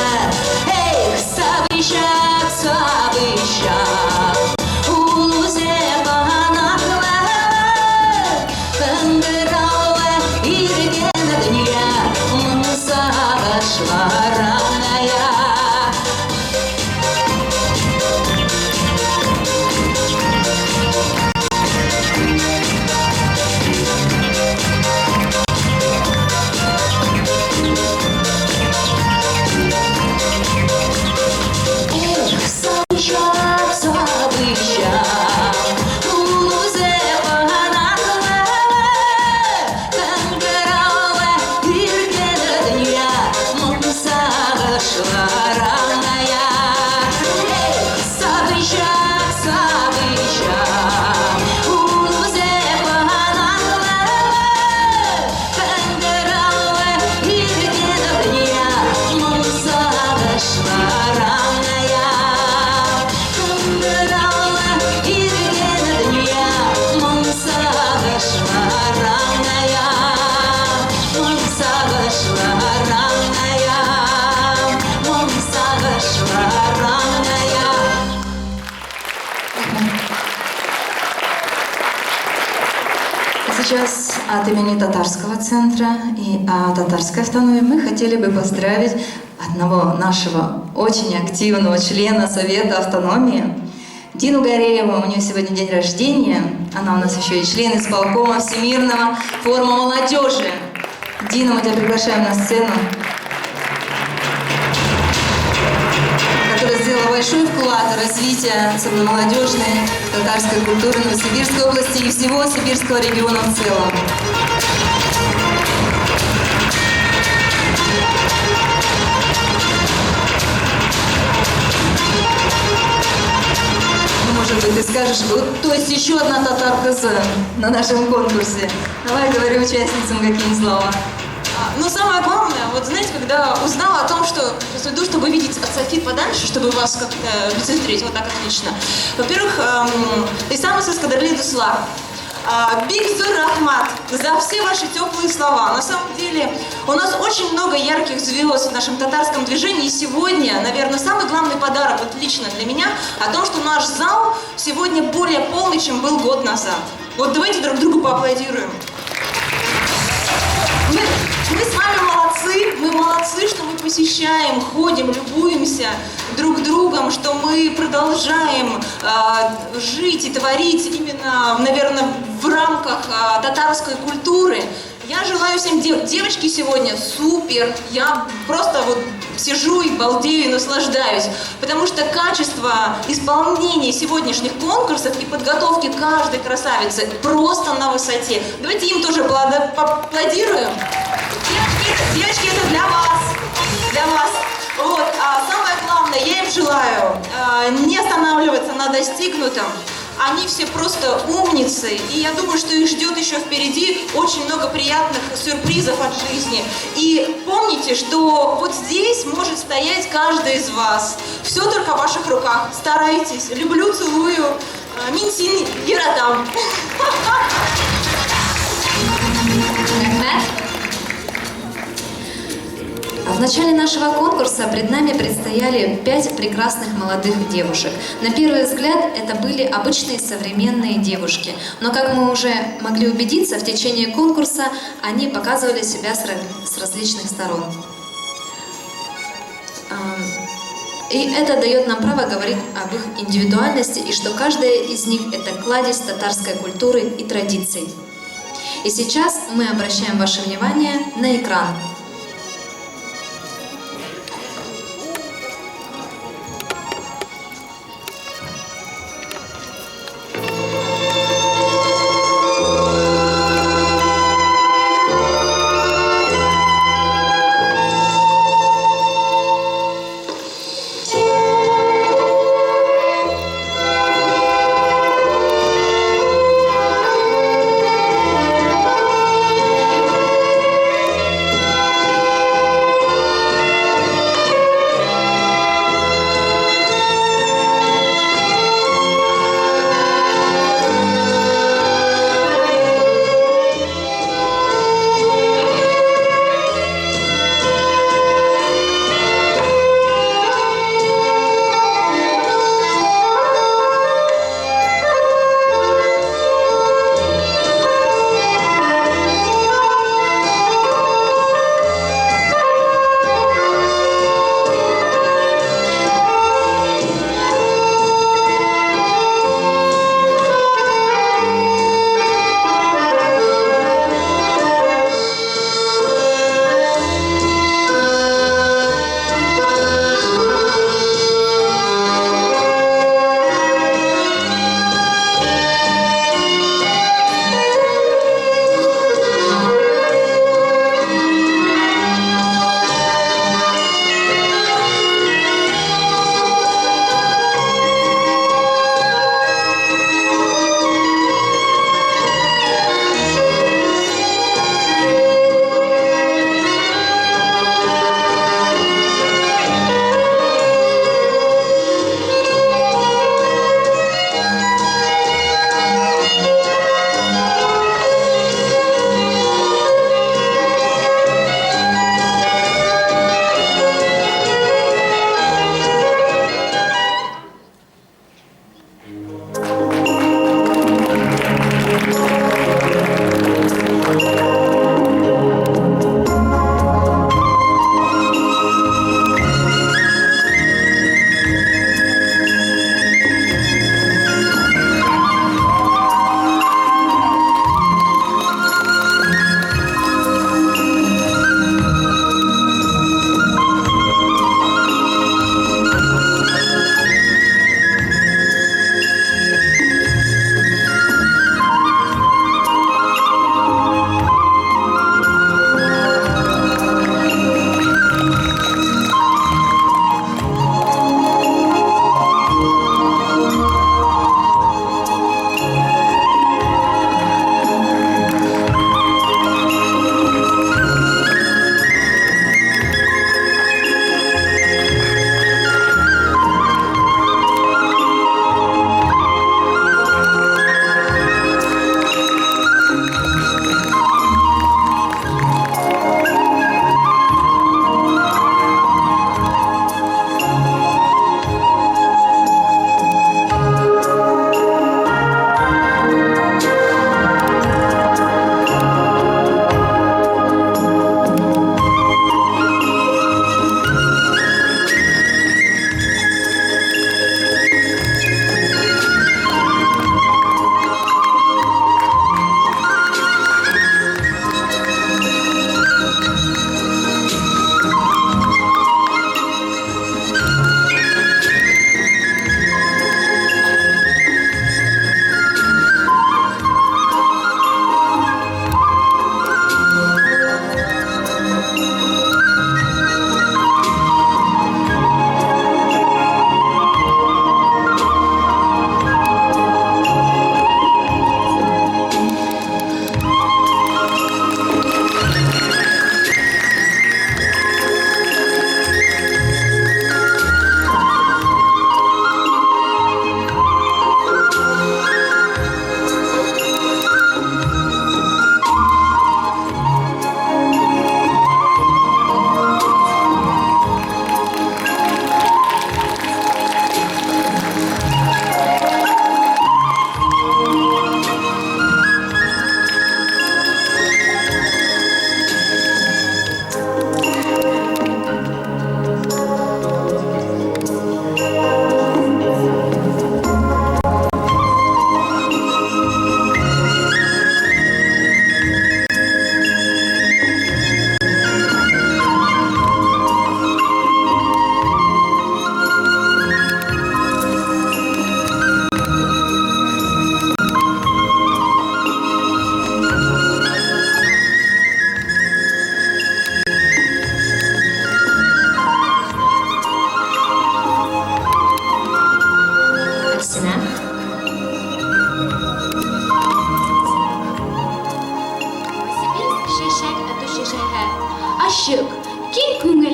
Эх, сабыйчак, сабыйчак, ул үзе канатлары. Кыңгыраулы иркен дөнья, моң сагышлар аңая. Эх, сабыйчак, сабыйчак, ул үзе канатлары. Кыңгыраулы иркен дөнья, моң сагышлар аңая. Эх, сабыйчак, сабыйчак, ул үзе канатлары. Кыңгыраулы иркен дөнья, моң сагышлар аңая. Кыңгыраулы иркен дөнья, моң сагышлар аңая. Моң сагышлар аңая. Моң сагышлар аңая. Сейчас от имени Татарского центра и Татарской автономии мы хотели бы поздравить одного нашего очень активного члена Совета автономии, Дину Горееву. У нее сегодня день рождения. Она у нас еще и член исполкома Всемирного форума молодежи. Дина, мы тебя приглашаем на сцену, которая сделала большой вклад в развитие особенно молодежной татарской культуры Новосибирской области и всего Сибирского региона в целом. Ну, может быть, ты скажешь, вот, то есть еще одна татарка на нашем конкурсе. Давай говори участницам какие слова. Ну, самое главное, вот знаете, когда узнала о том, что сейчас иду, чтобы видеть от Софи подальше, чтобы вас как-то лицезреть, вот так отлично. Во-первых, Исамас Искадерли Дуслар. Биг Зур Рахмат за все ваши теплые слова. На самом деле у нас очень много ярких звезд в нашем татарском движении. И сегодня, наверное, самый главный подарок, вот лично для меня, о том, что наш зал сегодня более полный, чем был год назад. Вот давайте друг другу поаплодируем. Мы с вами молодцы, что мы посещаем, ходим, любуемся друг другом, что мы продолжаем жить и творить именно, наверное, в рамках татарской культуры. Я желаю всем девочки сегодня супер, я просто вот сижу и балдею, и наслаждаюсь, потому что качество исполнения сегодняшних конкурсов и подготовки каждой красавицы просто на высоте. Давайте им тоже поаплодируем. Девочки, это для вас, для вас. Вот. А самое главное, я им желаю не останавливаться на достигнутом. Они все просто умницы, и я думаю, что их ждет еще впереди очень много приятных сюрпризов от жизни. И помните, что вот здесь может стоять каждый из вас. Все только в ваших руках. Старайтесь. Люблю, целую. Минсин, Яратам. А в начале нашего конкурса пред нами предстояли 5 прекрасных молодых девушек. На первый взгляд это были обычные современные девушки, но как мы уже могли убедиться, в течение конкурса они показывали себя с различных сторон. И это дает нам право говорить об их индивидуальности и что каждая из них это кладезь татарской культуры и традиций. И сейчас мы обращаем ваше внимание на экран.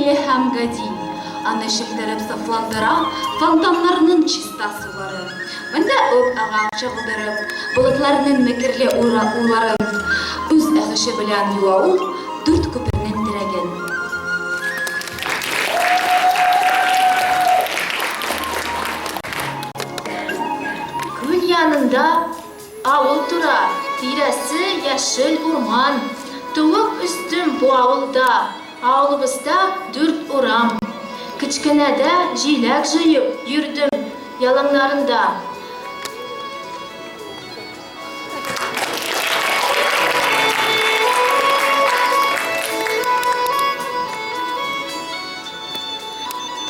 киле һәм гади. Аны шелтереп сафландыра фонтаннарның чиста сулары. Монда үк ага чагылдырып, болытларның мәкерле уйларын үз әгеше белән юа ул дүрт күпернең терәген. Күл янында авыл тора, тирәсе яшел урман. Туып үстем бу авылда, авылыбызда 4 урам. Кичкенәдә җиләк җыеп йөрдем яланнарында.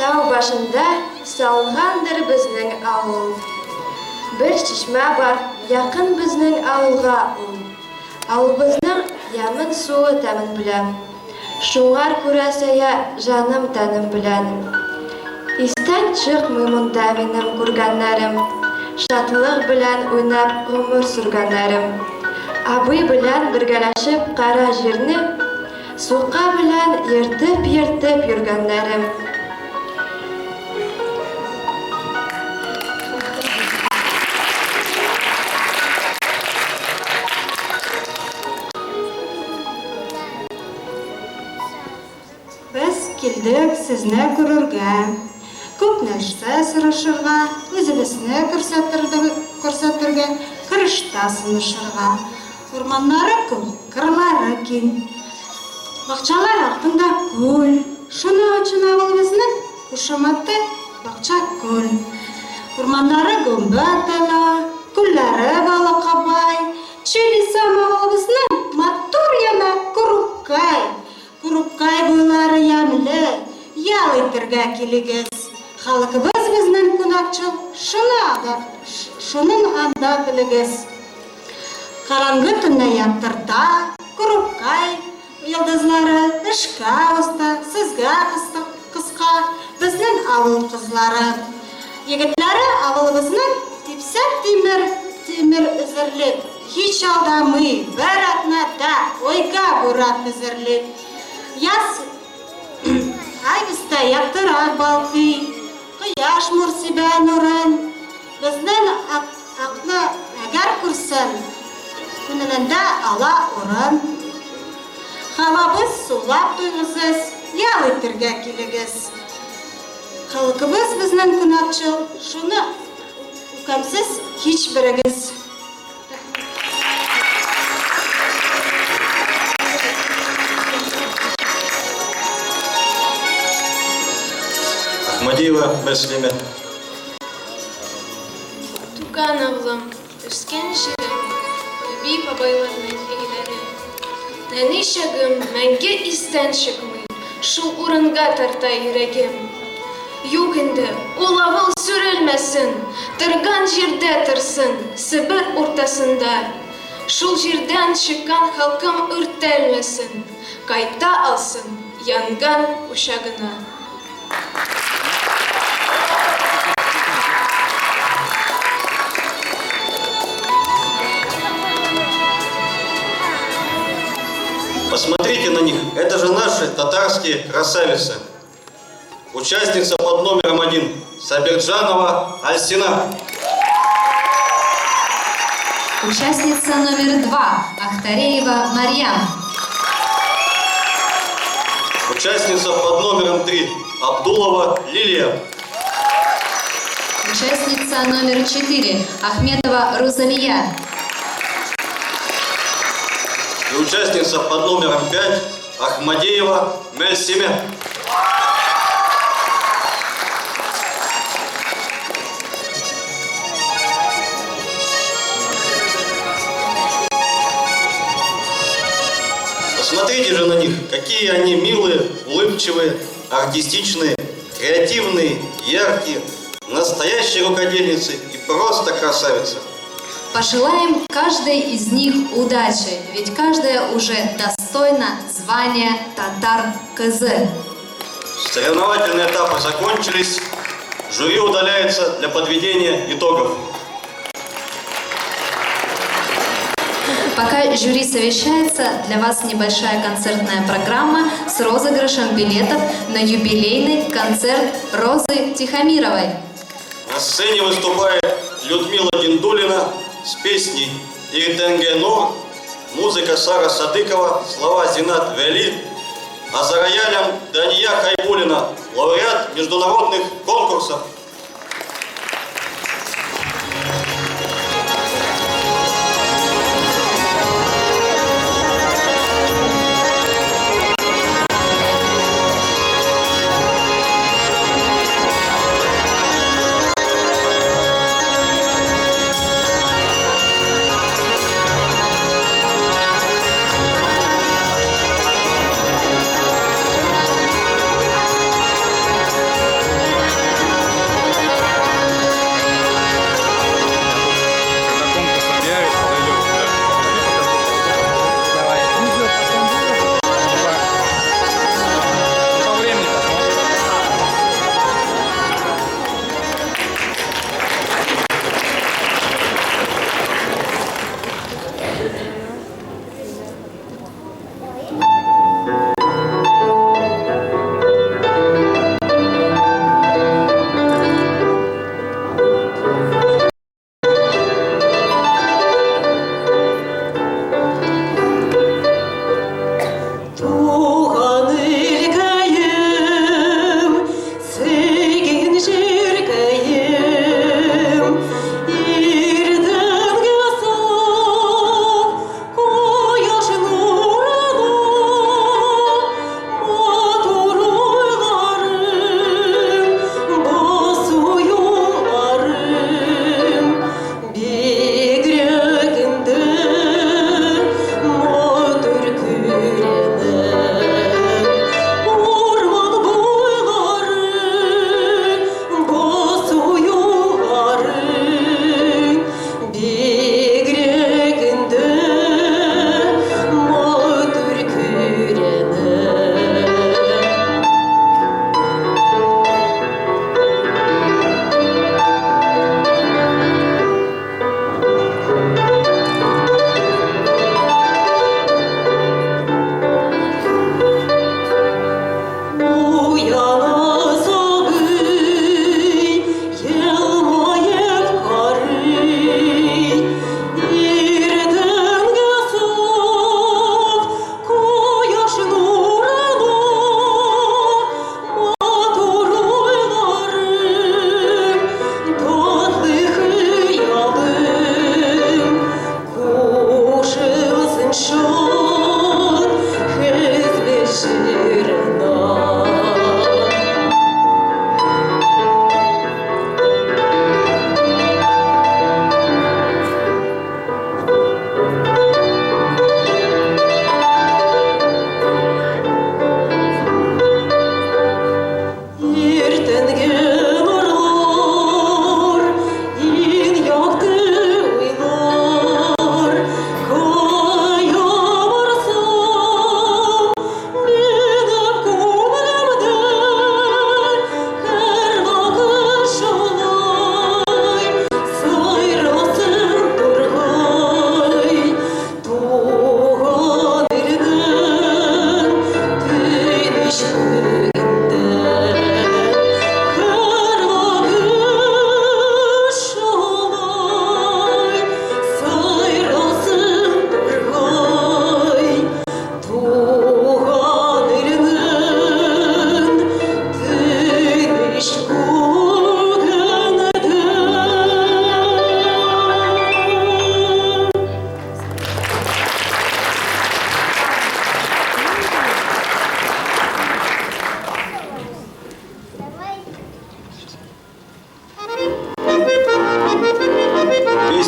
Тау башында салгандыр безнең авыл. Бер чишмә бар, якын безнең авылга ул. Авылыбызның ямын суы тәмен белән. Шуңар күрәсәя җаным тәнем белән. Истән чыкмый монда минем күргәннәрем. Шатлык белән уйнап гомер сүргәннәрем. Абый белән бергәләшеп кара җирне, сука белән йөртеп йөргәннәрем. Без килдек сезне күрергә, күп нәрсә сорашырга, үзебезне күрсәтергә, көрәштә сынашырга. Урманнары күп, кырлары киң, бакчалар артында күл. Шуның өчен авылыбызның кушаматы бакча күл. Урманнары гөмбәт ала, күлләре балакабай. Чилисам авылыбызның матур яна Куруккай. Куруккай буйлары ямлы, ял итәргә килегез. Халкыбыз безнең кунакчыл, шуның анда белегез. Караңгы төнне яктырта, Куруккай йолдызлары эшкә уста, сезгә кыска безнең авыл кызлары. Егетләре авылыбызның типсәк тимер үзерлек, һич алдамый, бер атнада ойга бурат үзерлек. Яс айбызда яктырак балкый, кояш мурсибә нурын. Безнең акны әгәр күрсен, күңелендә ала урын. Һавабыз сулап туйгызыз, ял итәргә килегез. Халкыбыз безнең кунакчыл, шуны үкәмсез һич берегез. Ахмадиева Мәслимә. Туган авылым, үскән җирем, бик абайларның өйләре. Нәни чагым мәңге истән чыкмый, шул урынга тарта йөрәгем. Юк инде, ул авыл сүрелмәсен, торган җирдә торсын, Себер уртасында. Шул җирдән чыккан халкым үртәлмәсен, кайта алсын янган учагына. Посмотрите на них, это же наши татарские красавицы. Участница под номером 1 Сабирджанова Альсина. Участница номер 2 Ахтареева Марьям. Участница под номером 3 Абдулова Лилия. Участница номер 4 Ахметова Рузалия. И участница под номером 5 Ахмадеева Мельсиме. Посмотрите же на них, какие они милые, улыбчивые, артистичные, креативные, яркие, настоящие рукодельницы и просто красавицы. Пожелаем каждой из них удачи, ведь каждая уже достойна звания Татар-КЗ. Соревновательные этапы закончились, жюри удаляется для подведения итогов. Пока жюри совещается, для вас небольшая концертная программа с розыгрышем билетов на юбилейный концерт Розы Тихомировой. На сцене выступает Людмила Гиндулина с песней «Иритенге Нур», музыка Сара Садыкова, слова Зинат Вели, а за роялем Дания Хайбулина, лауреат международных конкурсов.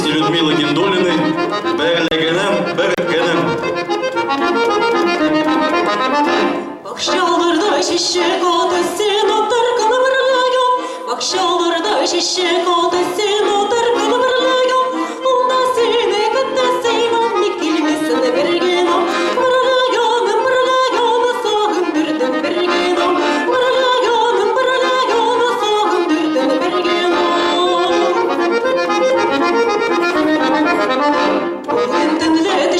Людмилы Гиндулиной «Берлегенем, Бергенем». Бакчаларда чечек атасен отаркан берлеген, бакчаларда чечек атасен отаркан берлеген, онда сені күттесен ник келмесін бергенім, берлегенім, берлегенім, сағындырдым бергенім, берлегенім, берлегенім, сағындырдым бергенім. Бүгін түнледі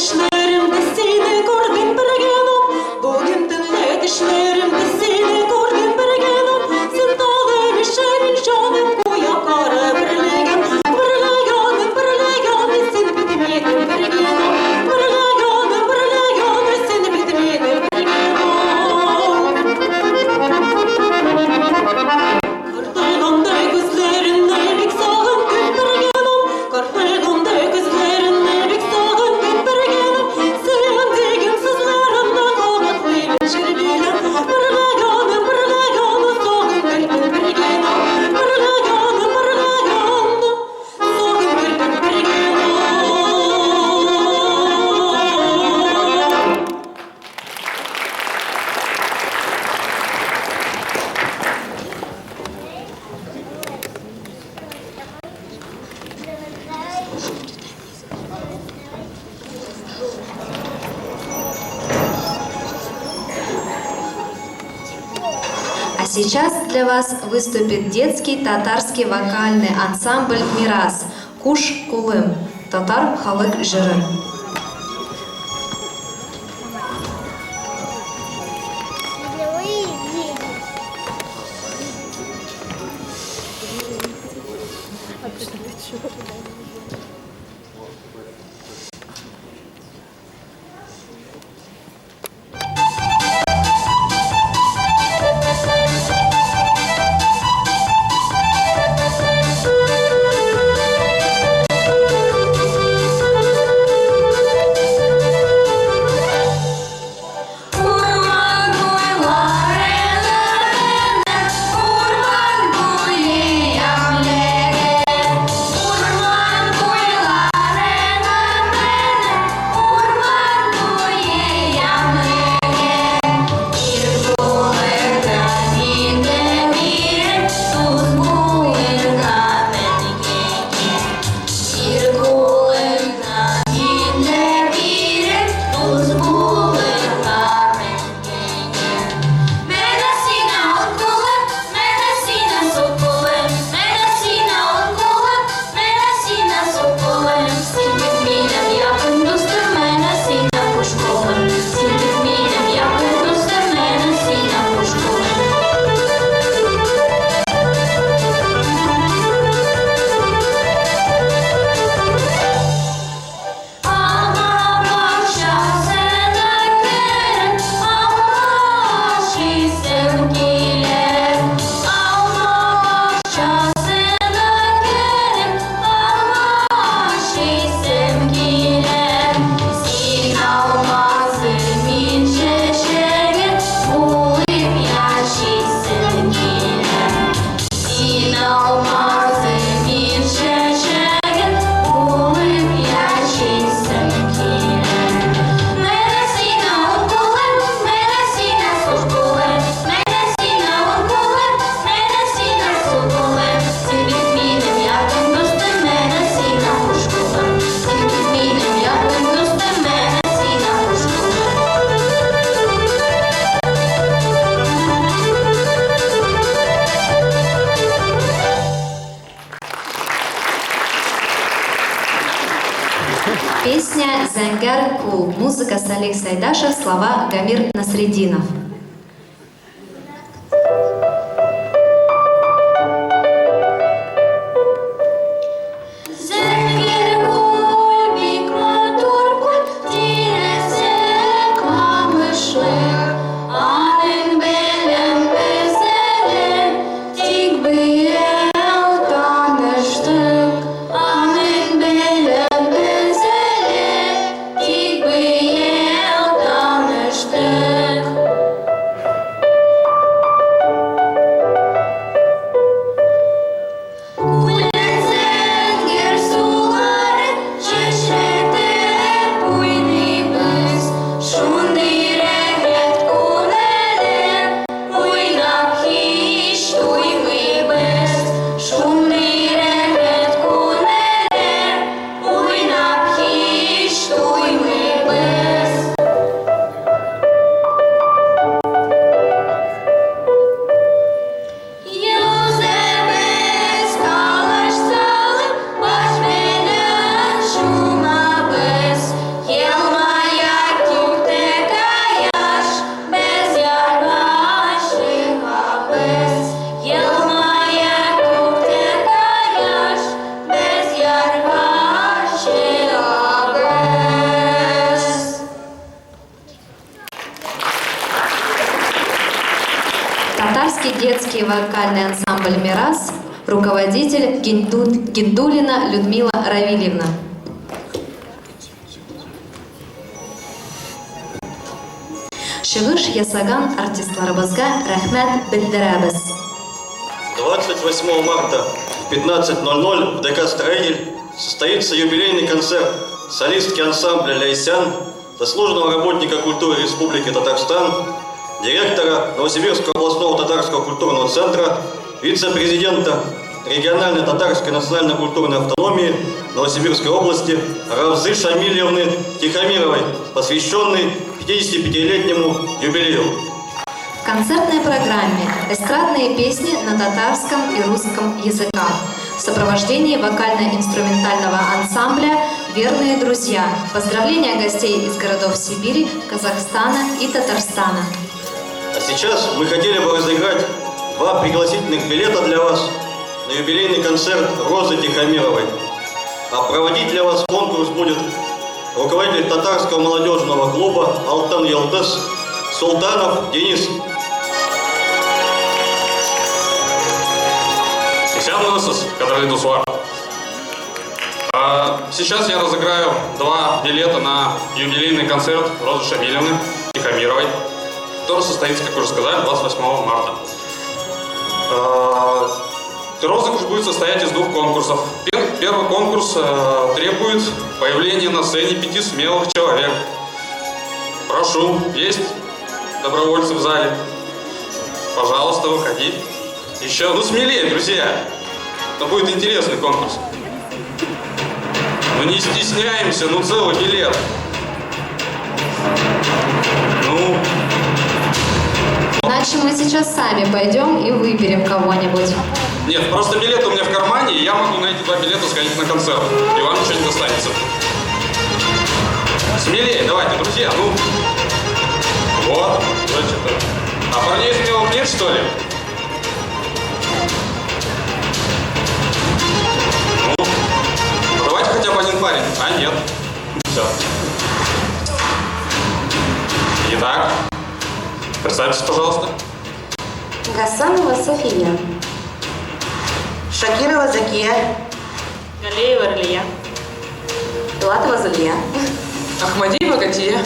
сейчас для вас выступит детский татарский вокальный ансамбль «Мирас» «Куш Кулым» татар халык жыры. Песня «Зәңгәр кул». Музыка Салих Сайдашев, слова Гамир Насреддинов. Татарский детский вокальный ансамбль «Мирас», руководитель Гендулина Людмила Равильевна. Чыгыш ясаган артистларыбызга рәхмәт белдерәбез. 28 марта в 15:00 в ДК «Строитель» состоится юбилейный концерт солистки ансамбля «Ляйсян», заслуженного работника культуры Республики Татарстан, директора Новосибирского областного татарского культурного центра, вице-президента региональной татарской национально-культурной автономии Новосибирской области Равзы Шамильевны Тихомировой, посвященный 55-летнему юбилею. концертной программе эстрадные песни на татарском и русском языках в сопровождении вокально-инструментального ансамбля «Верные друзья». Поздравления гостей из городов Сибири, Казахстана и Татарстана. А сейчас мы хотели бы разыграть 2 пригласительных билета для вас на юбилейный концерт Розы Тихомировой. А проводить для вас конкурс будет руководитель татарского молодежного клуба «Алтын Йылдыз» Султанов Денис. Сейчас я разыграю 2 билета на юбилейный концерт Розы Шамилевны Тихомировой, который состоится, как уже сказали, 28 марта. Розыгрыш будет состоять из 2 конкурсов. Первый конкурс требует появления на сцене 5 смелых человек. Прошу, есть добровольцы в зале? Пожалуйста, выходи. Еще, смелее, друзья. Это будет интересный конкурс. Не стесняемся, целый билет. Иначе мы сейчас сами пойдем и выберем кого-нибудь. Нет, просто билет у меня в кармане, и я могу на эти 2 билета сходить на концерт. И вам ничего не достанется. Смелее, давайте, друзья, Вот, значит. А парней смелых нет, что ли? Давайте хотя бы 1 парень. А, нет. Все. Итак, представьтесь, пожалуйста. Гасанова София. Шакирова Закия. Галеева Ралия. Пилатова Зулия. Ахмадиева Гатия.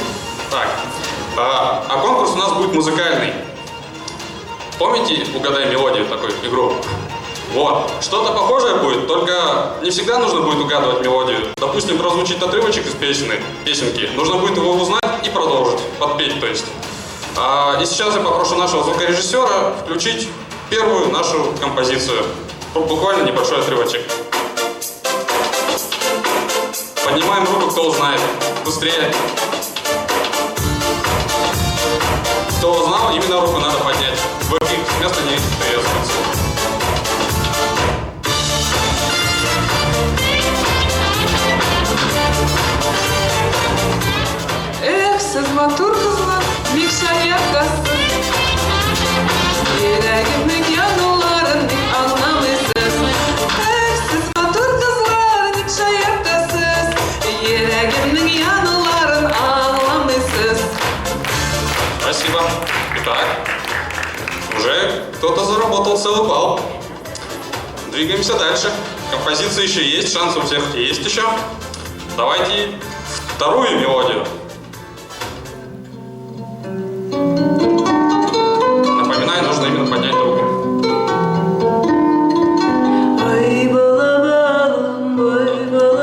Так, а конкурс у нас будет музыкальный. Помните «Угадай мелодию», такую игру? Вот, что-то похожее будет, только не всегда нужно будет угадывать мелодию. Допустим, прозвучит отрывочек из песенки, нужно будет его узнать и продолжить, подпеть, то есть. И сейчас я попрошу нашего звукорежиссера включить первую нашу композицию. Буквально небольшой отрывочек. Поднимаем руку, кто узнает. Быстрее. Кто узнал, именно руку надо поднять. Других места не приветствуется. Эх, siz motor qizlar, mekshayapsiz. Yuragimning yanularini anglamaysiz. Эх, siz motor qizlar, mekshayapsiz. Yuragimning yanularini anglamaysiz. Спасибо. Итак, уже кто-то заработал целый балл. Двигаемся дальше. Композиция еще есть, шанс у всех есть еще. Давайте 2-ю мелодию. Напоминаю, нужно именно поднять руку.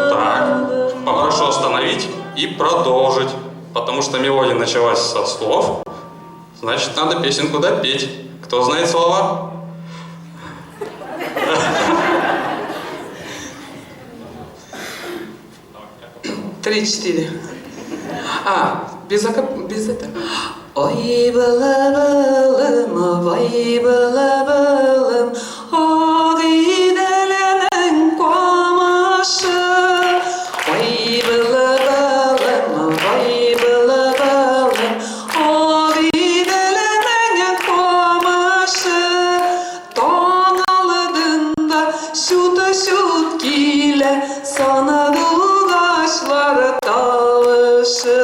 Так, попрошу остановить и продолжить, потому что мелодия началась со слов, значит, надо песенку допеть. Кто знает слова? Три, 4. Без этого. Ой, балабалым, ой, балабалым, ак иделенең камашы. Ой, балабалым, ой, балабалым, ак иделенең камашы. Таң алдында шут-шут килә, санады ağaçları tavışı.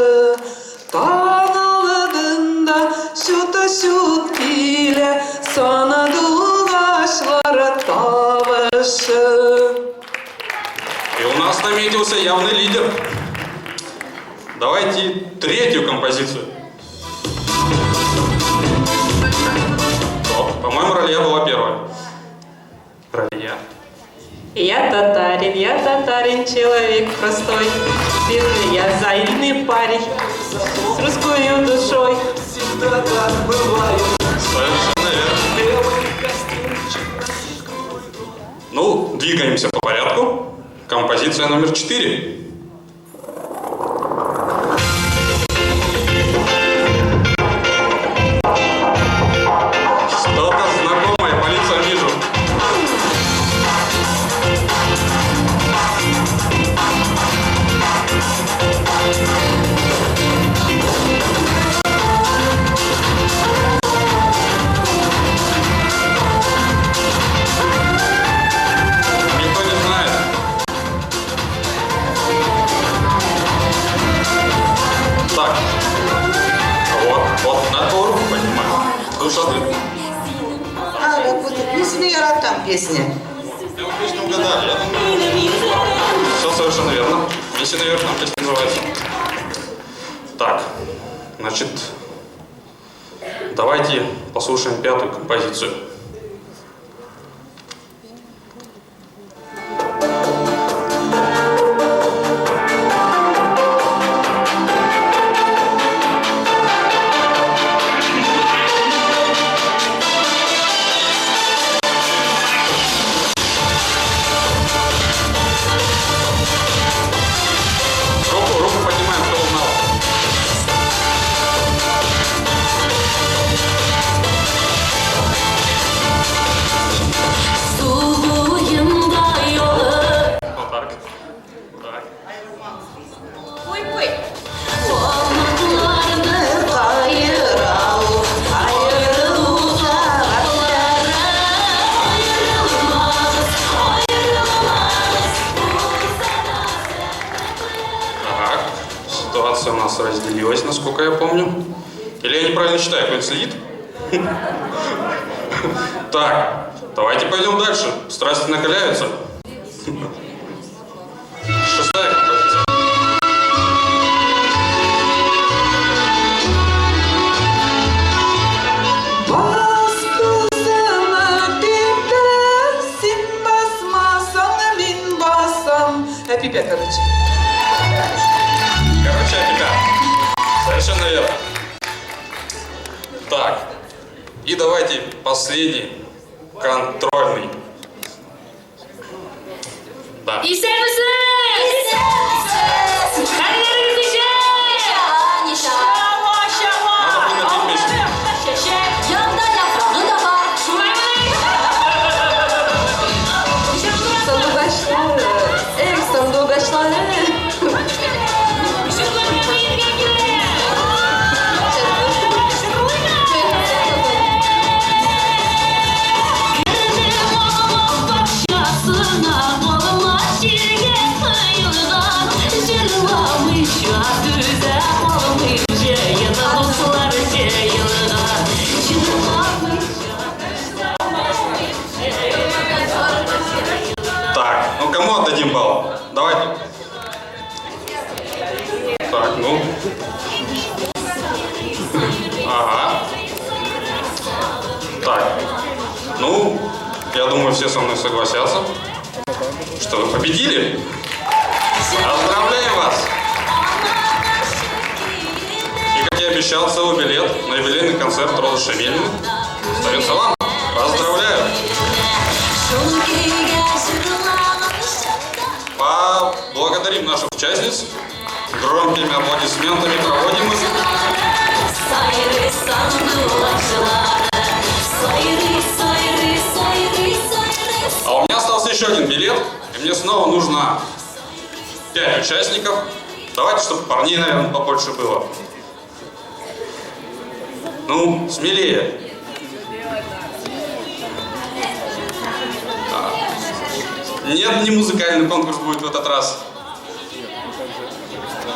Taң алдында şut-şut kile, sanadı ağaçları tavışı. И у нас наметился явный лидер. Давайте 3-ю композицию. По-моему, Ралия была первая. Ралия. Я татарин, человек простой, бедный я заильный парень, с русской душой. Совершенно верно. Ну, двигаемся по порядку. Композиция номер 4. себе яратам песня. Я вот песню угадали. Я думаю, все совершенно верно. Если наверное, песня называется. Так, значит, давайте послушаем пятую композицию. Руку поднимаем, кто узнал. Вот так. Так. Пой. Так, ситуация у нас разделилась, насколько я помню. Или я неправильно считаю, кто-нибудь следит? Так, давайте пойдем дальше. Страсти накаляются. Шестая композиция. Пипя, короче. Короче, тебя. Совершенно верно. Так, и давайте последний, контрольный. Да. Надо будет напеть песню. Так, ну кому отдадим балл? Давайте. Так, ну. Ага. Так. Ну, я думаю, все со мной согласятся, что вы победили. Поздравляю вас! И как я обещал, целый билет на юбилейный концерт Розы Шамильны остается вам. Поздравляю! Поблагодарим наших участниц. Громкими аплодисментами проводим их. А у меня остался еще один билет, и мне снова нужно 5 участников. Давайте, чтобы парней, наверное, побольше было. Ну, смелее. Нет, не музыкальный конкурс будет в этот раз.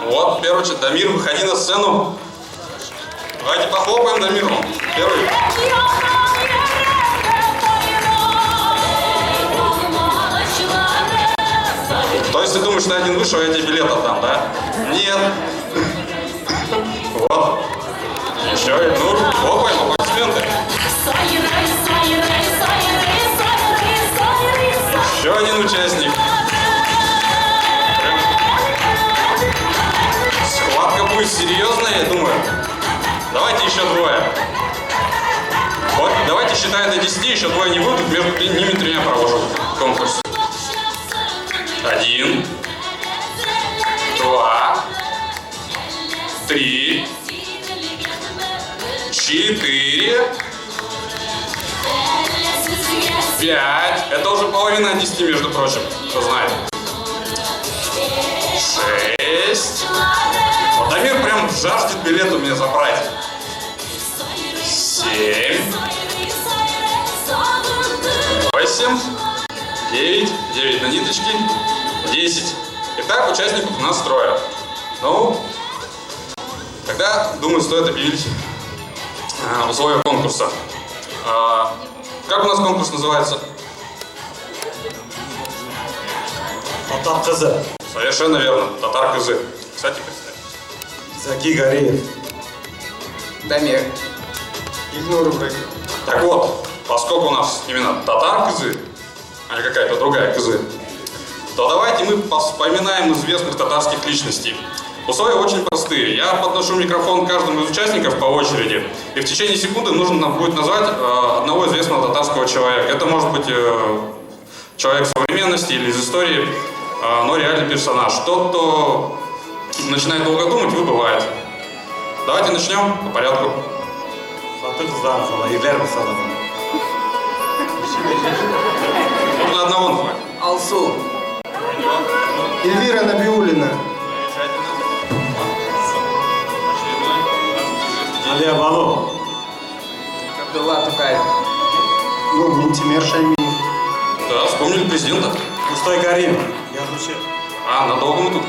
Вот, первый, Дамир, выходи на сцену. Давайте похлопаем Дамиру. Первый. То есть ты думаешь, что один вышел, я тебе билет отдам, да? Нет. Вот. Еще, ну, хлопаем, аплодисменты. Еще один участник. Схватка будет серьезная, я думаю. Давайте еще двое. Вот, давайте считая до 10, еще двое не будут, между ними тремя провожу конкурс. 1, 2, 3, 4, 5. Это уже половина от 10, между прочим, кто знает. 6. Вот Дамир прям жаждет билет у меня забрать. 7. 8. 9. 9 на ниточке. 10. Итак, участников у нас трое. Ну, тогда, думаю, стоит объявить условия конкурса. Как у нас конкурс называется? Татар кызы. Совершенно верно. Татар кызы. Кстати, представь. Заки Гариев. Дамир. Игнор Ибрагим. Так вот, поскольку у нас именно татар кызы, а не какая-то другая кызы, то давайте мы вспоминаем известных татарских личностей. Условия очень простые. Я подношу микрофон каждому из участников по очереди, и в течение секунды нужно нам будет назвать одного известного татарского человека. Это может быть человек современности или из истории, но реальный персонаж. Тот, кто начинает долго думать, выбывает. Давайте начнем по порядку. Нужно одного назвать. Алсу. Эльвира Набиуллина. Алия Бало. Абдулла Тукаев. Ну, Минтимер Шаймиев. Да, вспомнили президента. Пустой Карим. Я звучит. А, надолго мы тут?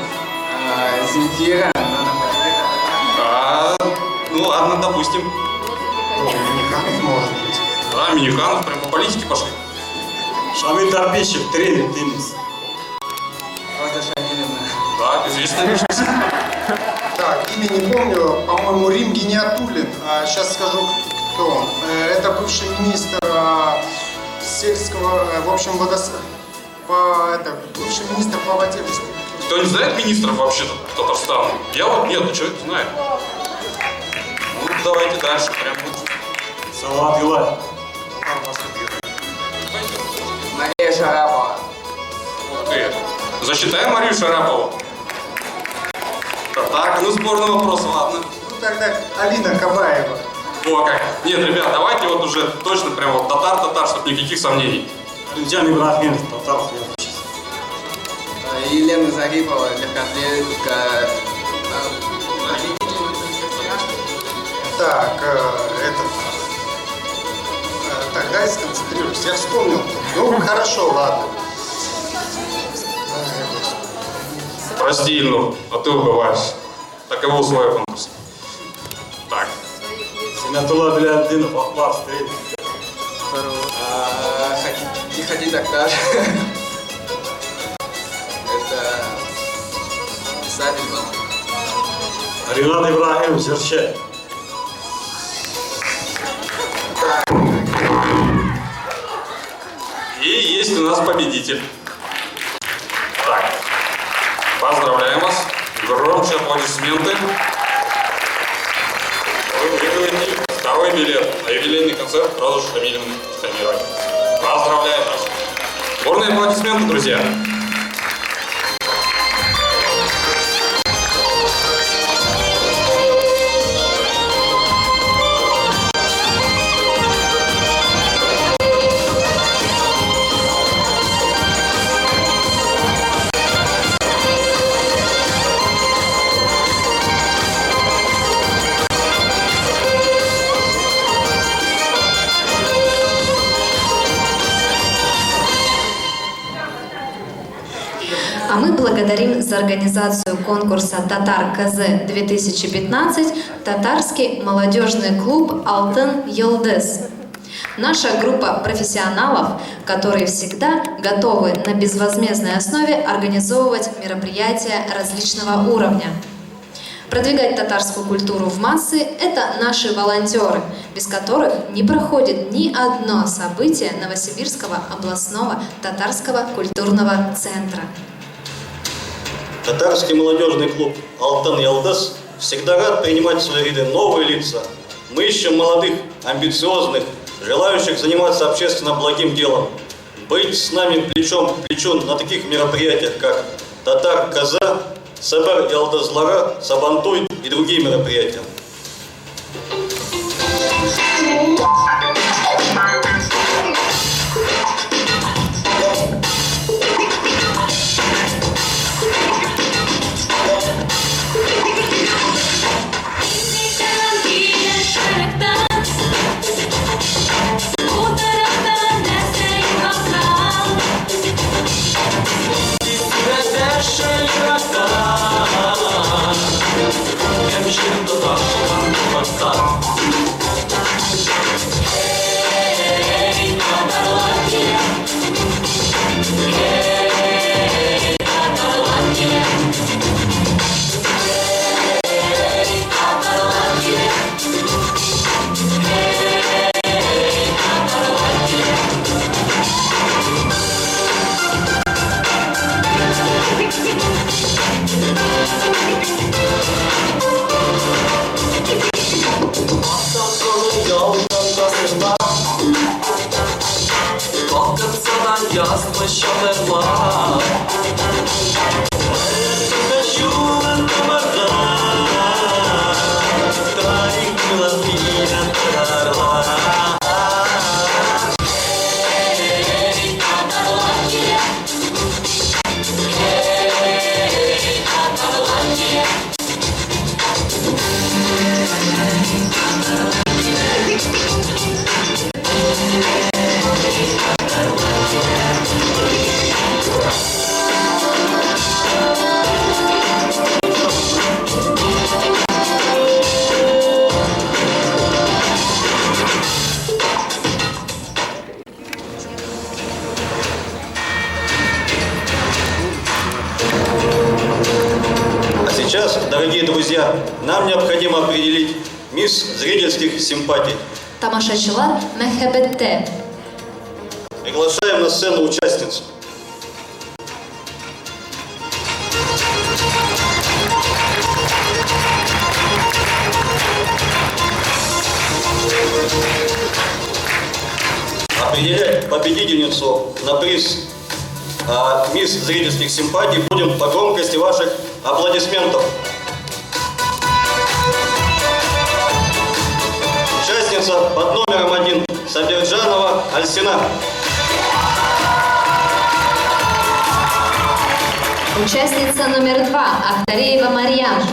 Земфира. Ну ладно, допустим. Миниханов может быть. Да, Миниханов, прям по политике пошли. Шамиль Тарпищев, тренер, теннис. Роза Шамилевна. Да, известная личность. Так, имя не помню, по-моему, Рим Гениатуллин. Сейчас скажу, кто он. Это бывший министр сельского, в общем, бывший министр по воде. Кто не знает министров вообще-то Татарстана? Я вот нет, но человек знает. Ну, давайте дальше, прям вот. Салават Юлаев. Мария Шарапова. Ух ты. Засчитаем Марию Шарапову? Так, ну спорный вопрос, ладно. Ну тогда Алина Кабаева. О, как. Нет, ребят, давайте вот уже точно прям вот татар, чтобы никаких сомнений. Джан Ибрагимов, татар. Елена Зарипова, легкоатлетка. Так, тогда я сконцентрируюсь. Я вспомнил. Ну, хорошо, ладно. Прости, Ильнур, а ты убываешь. Таковы условия конкурса. Так. Синатулла Беляддинов, Ахбар, тренер. Хади Дактар. Это Сабин. Ринат Ибрагим, Жерше. И есть у нас победитель. Так. Поздравляем вас. Громче аплодисменты. Вы выиграете второй билет на юбилейный концерт Розы Шамилевны Тихомировой. Поздравляем вас. Бурные аплодисменты, друзья. А мы благодарим за организацию конкурса «Татар КЗ-2015» татарский молодежный клуб «Алтын Йылдыз». Наша группа профессионалов, которые всегда готовы на безвозмездной основе организовывать мероприятия различного уровня. Продвигать татарскую культуру в массы – это наши волонтеры, без которых не проходит ни одно событие Новосибирского областного татарского культурного центра. Татарский молодежный клуб «Алтын Йылдыз» всегда рад принимать в свои ряды новые лица. Мы ищем молодых, амбициозных, желающих заниматься общественно благим делом. Быть с нами плечом к плечу на таких мероприятиях, как «Татар Каза», «Сабар Ялдызлара», «Сабантуй» и другие мероприятия. Hemşire Kalkınsadan yazmış haberler Kaşuğun damarlar Tarihler filan kararlar А сейчас, дорогие друзья, нам необходимо определить мисс зрительских симпатий. Тамашачылар мәхәббәттә. Приглашаем на сцену участниц. Определять победительницу на приз мисс зрительских симпатий будем по громкости ваших аплодисментов. Участница под номером 1 Сабирджанова Альсина. Участница номер 2 Ахтареева Марьям.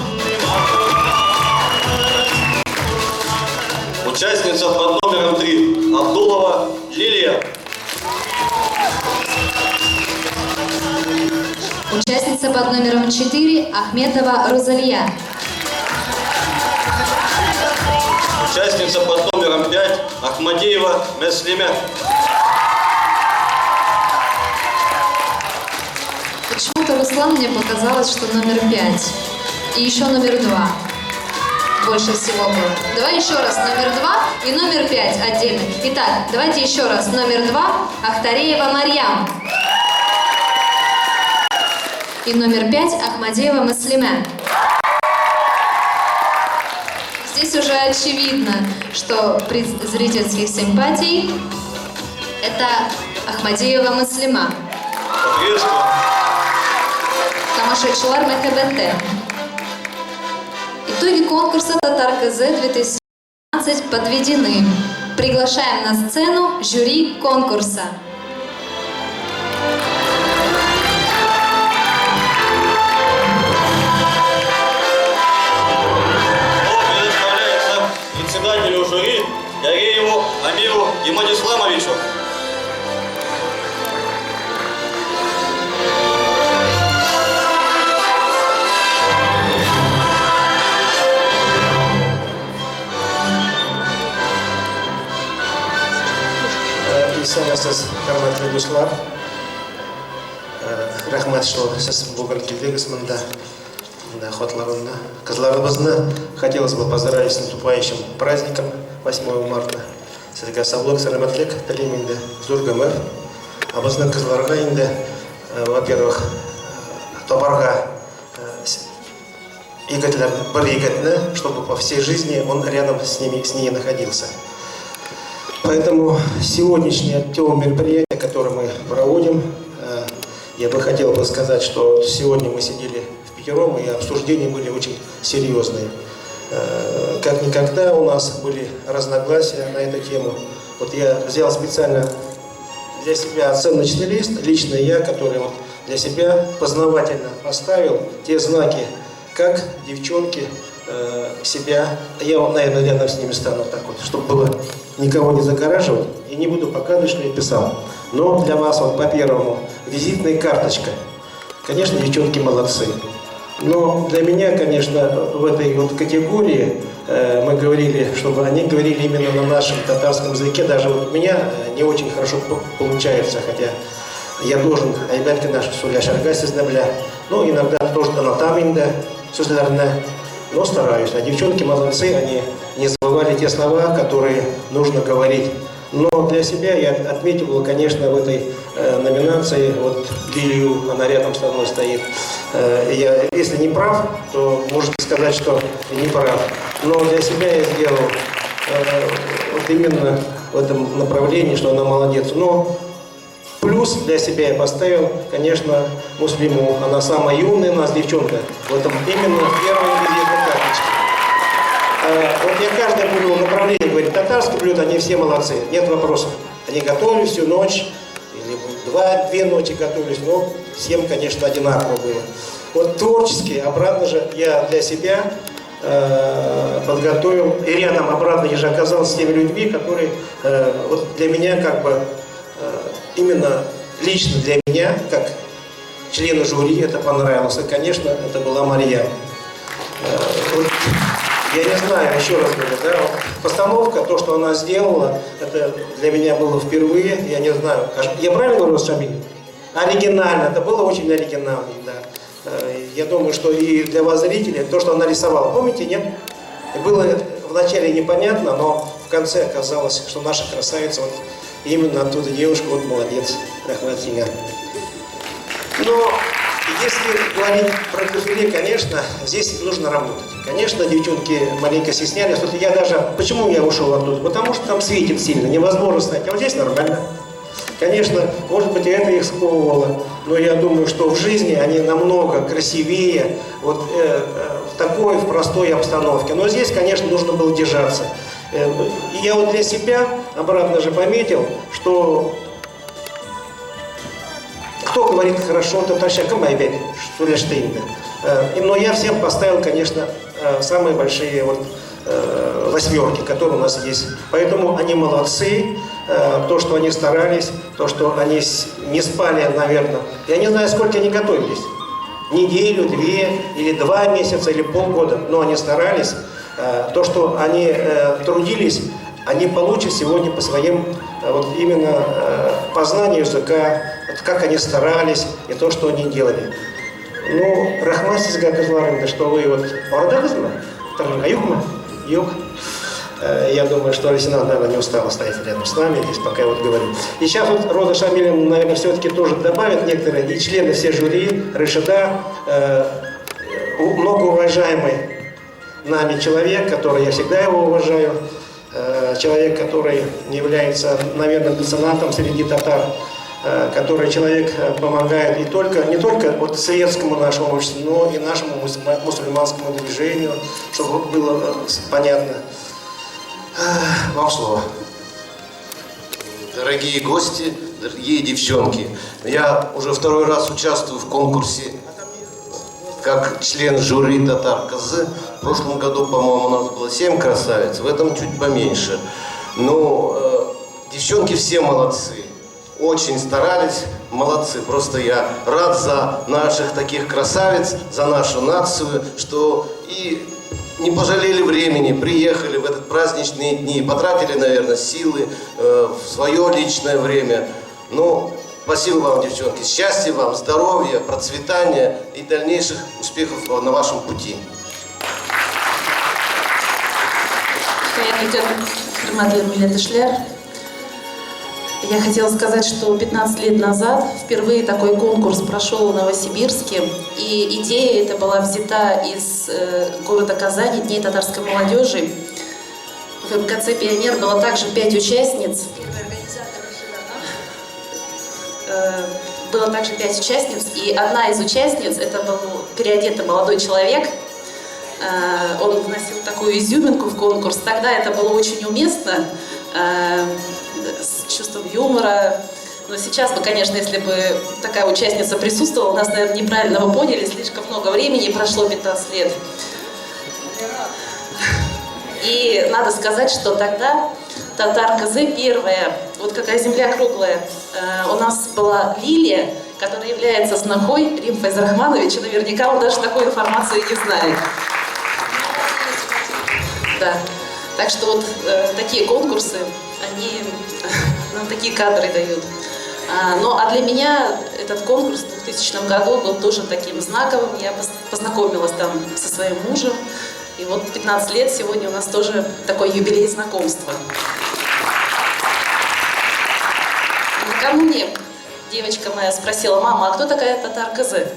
Участница под номером 3 Абдулова Лилия. Участница под номером 4 Ахметова Розалия. Участница под номером 5 Ахмадеева Меслимя. Почему-то, Руслан, мне показалось, что номер 5. И еще номер 2. Больше всего было. Давай еще раз номер 2 и номер 5 отдельно. Итак, давайте еще раз. Номер 2 Ахтареева Марьям. И номер 5 Ахмадеева Маслима. Здесь уже очевидно, что приз зрительских симпатий это Ахмадеева Маслима. Тамашачылар мәхәббәттә. Итоги конкурса Татар КЗ 2017 подведены. Приглашаем на сцену жюри конкурса. Председателю жюри Ярееву Амиру Имадисламовичу. Сіз құрметті достар, рахмет, что сіз бүгін келдіңіз мында охотларында. Қызларыбызны хотелось бы поздравить с наступающим праздником 8 марта. Сізге саулық, сәлеметтік тілеймін де, зор гөмір. А біздің қызларға енді, во-первых, табарға егетлер бір егетні, чтобы по всей жизни он рядом с ней находился. Поэтому сегодняшнее мероприятие, которое мы проводим, я бы хотел сказать, что сегодня мы сидели впятером, и обсуждения были очень серьезные. Как никогда у нас были разногласия на эту тему. Вот я взял специально для себя оценочный лист, лично я, который вот для себя познавательно поставил те знаки, как девчонки себя, я, наверное, рядом с ними стану так вот, чтобы было никого не загораживать, и не буду показывать, что я писал. Но для вас, вот по первому, визитная карточка. Конечно, девчонки молодцы. Но для меня, конечно, в этой вот категории мы говорили, чтобы они говорили именно на нашем татарском языке. Даже вот у меня не очень хорошо получается, хотя я должен, айбәтке наш сөйләшергә сезне белә. Ну, иногда тоже там инде сүзләрне, но стараюсь. А девчонки молодцы, они не забывали те слова, которые нужно говорить. Но для себя я отметил, конечно, в этой номинации, вот Лилию, она рядом со мной стоит. Я, если не прав, то можете сказать, что не прав. Но для себя я сделал вот именно в этом направлении, что она молодец. Но плюс для себя я поставил, конечно, Муслиму. Она самая юная у нас девчонка. В этом именно первая визитная карточка. Вот я каждое буду направление говорить, татарские блюда, они все молодцы, нет вопросов. Они готовили всю ночь, или 2 ночи готовились, но всем, конечно, одинаково было. Вот творчески, обратно же, я для себя подготовил, и рядом обратно я же оказался с теми людьми, которые вот для меня как бы именно лично для меня, как члену жюри, это понравилось. И, конечно, это была Мария. Вот, я не знаю, еще раз говорю, да, вот постановка, то, что она сделала, это для меня было впервые, я не знаю, я правильно говорю, Шамиль? Оригинально, это было очень оригинально, да. Я думаю, что и для вас, зрителей, то, что она рисовала, помните, нет? Было вначале непонятно, но в конце оказалось, что наша красавица, вот именно оттуда девушка, вот молодец, Рахматинга. Но если говорить про дефиле, конечно, здесь нужно работать. Конечно, девчонки маленько стеснялись. Вот я даже, почему я ушел оттуда? Потому что там светит сильно, невозможно снять. А вот здесь нормально. Конечно, может быть, и это их сковывало, но я думаю, что в жизни они намного красивее вот в такой, в простой обстановке. Но здесь, конечно, нужно было держаться. И я вот для себя обратно же пометил, что кто говорит хорошо, то тащаком опять, что ли, штейнда. Но я всем поставил, конечно, самые большие вот 8, которые у нас есть. Поэтому они молодцы. То, что они старались, то, что они не спали, наверное. Я не знаю, сколько они готовились. Неделю, 2, или 2 месяца, или полгода. Но они старались. То, что они трудились, они получат сегодня по своим вот именно познанию языка, вот как они старались и то, что они делали. Ну, рахмат сизга кызларым, что вы вот орда кызма, там аюкма, юк. Я думаю, что лейтенант, наверное, не устала стоять рядом с нами, здесь пока я вот говорю. И сейчас вот Роза Шамилевна, наверное, все-таки тоже добавит некоторые, и члены все жюри, Рашида, многоуважаемый нами человек, который, я всегда его уважаю, человек, который является, наверное, меценатом среди татар, который человек помогает не только вот светскому нашему обществу, но и нашему мусульманскому движению, чтобы было понятно. Вам слово. Дорогие гости, дорогие девчонки, я уже 2-й раз участвую в конкурсе как член жюри Татар Кызы. В прошлом году, по-моему, у нас было 7 красавиц, в этом чуть поменьше. Но девчонки все молодцы, очень старались, молодцы. Просто я рад за наших таких красавиц, за нашу нацию, что и не пожалели времени, приехали в этот праздничные дни, потратили, наверное, силы в свое личное время. Ну, спасибо вам, девчонки, счастья вам, здоровья, процветания и дальнейших успехов на вашем пути. Я хотела сказать, что 15 лет назад впервые такой конкурс прошел в Новосибирске, и идея эта была взята из города Казани, Дней татарской молодежи. В МКЦ «Пионер» было также 5 участниц. Было также 5 участниц, и одна из участниц, это был переодетый молодой человек. Он вносил такую изюминку в конкурс. Тогда это было очень уместно, с чувством юмора. Но сейчас бы, конечно, если бы такая участница присутствовала, нас, наверное, неправильно бы поняли, слишком много времени, прошло 15 лет. И надо сказать, что тогда Татар Кызы первая, вот какая земля круглая, у нас была Лилия, которая является снохой Рим Файзрахмановича, наверняка он даже такой информации не знает. Да. Так что вот такие конкурсы, они нам такие кадры дают. Ну а для меня этот конкурс в 2000 году был тоже таким знаковым. Я познакомилась там со своим мужем. И вот 15 лет сегодня у нас тоже такой юбилей знакомства. Накануне девочка моя спросила: мама, а кто такая Татар Кызы?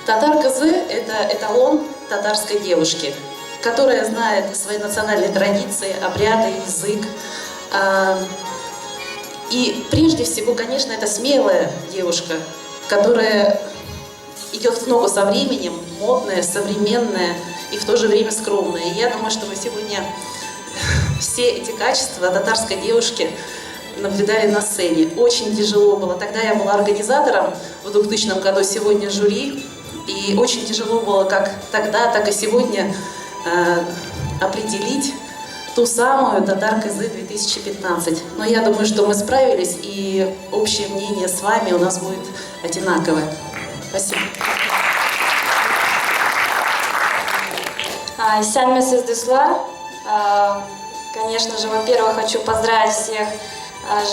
Татар Кызы – это эталон татарской девушки, которая знает свои национальные традиции, обряды, язык. И прежде всего, конечно, это смелая девушка, которая идет в ногу со временем, модная, современная и в то же время скромная. И я думаю, что вы сегодня все эти качества татарской девушки наблюдали на сцене. Очень тяжело было. Тогда я была организатором в 2000 году, сегодня жюри. И очень тяжело было как тогда, так и сегодня определить ту самую Татар Кызы 2015. Но я думаю, что мы справились, и общее мнение с вами у нас будет одинаковое. Спасибо. Сәлеметсіз дуслар. Конечно же, во-первых, хочу поздравить всех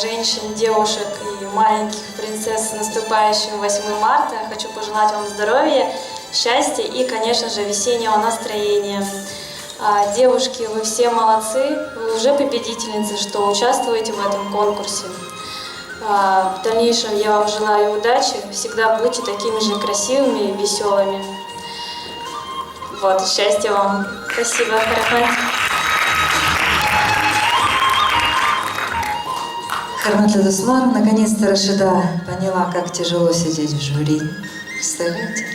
женщин, девушек и маленьких принцесс с наступающим 8 марта. Хочу пожелать вам здоровья, счастья и, конечно же, весеннего настроения. Девушки, вы все молодцы, вы уже победительницы, что участвуете в этом конкурсе. В дальнейшем я вам желаю удачи, всегда будьте такими же красивыми и веселыми. Вот, счастья вам. Спасибо, Рахмат. Хурматлы дуслар, наконец-то Рашида поняла, как тяжело сидеть в жюри. Представляете?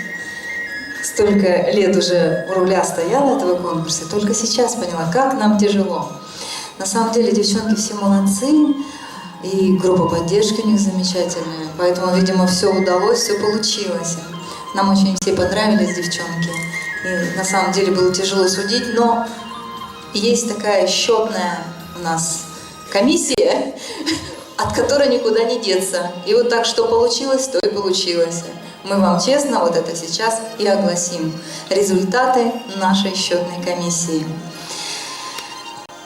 Столько лет уже у руля стояла этого конкурса, только сейчас поняла, как нам тяжело. На самом деле девчонки все молодцы, и группа поддержки у них замечательная, поэтому, видимо, все удалось, все получилось. Нам очень все понравились девчонки, и на самом деле было тяжело судить, но есть такая счетная у нас комиссия, от которой никуда не деться. И вот так, что получилось, то и получилось. Мы вам честно вот это сейчас и огласим. Результаты нашей счетной комиссии.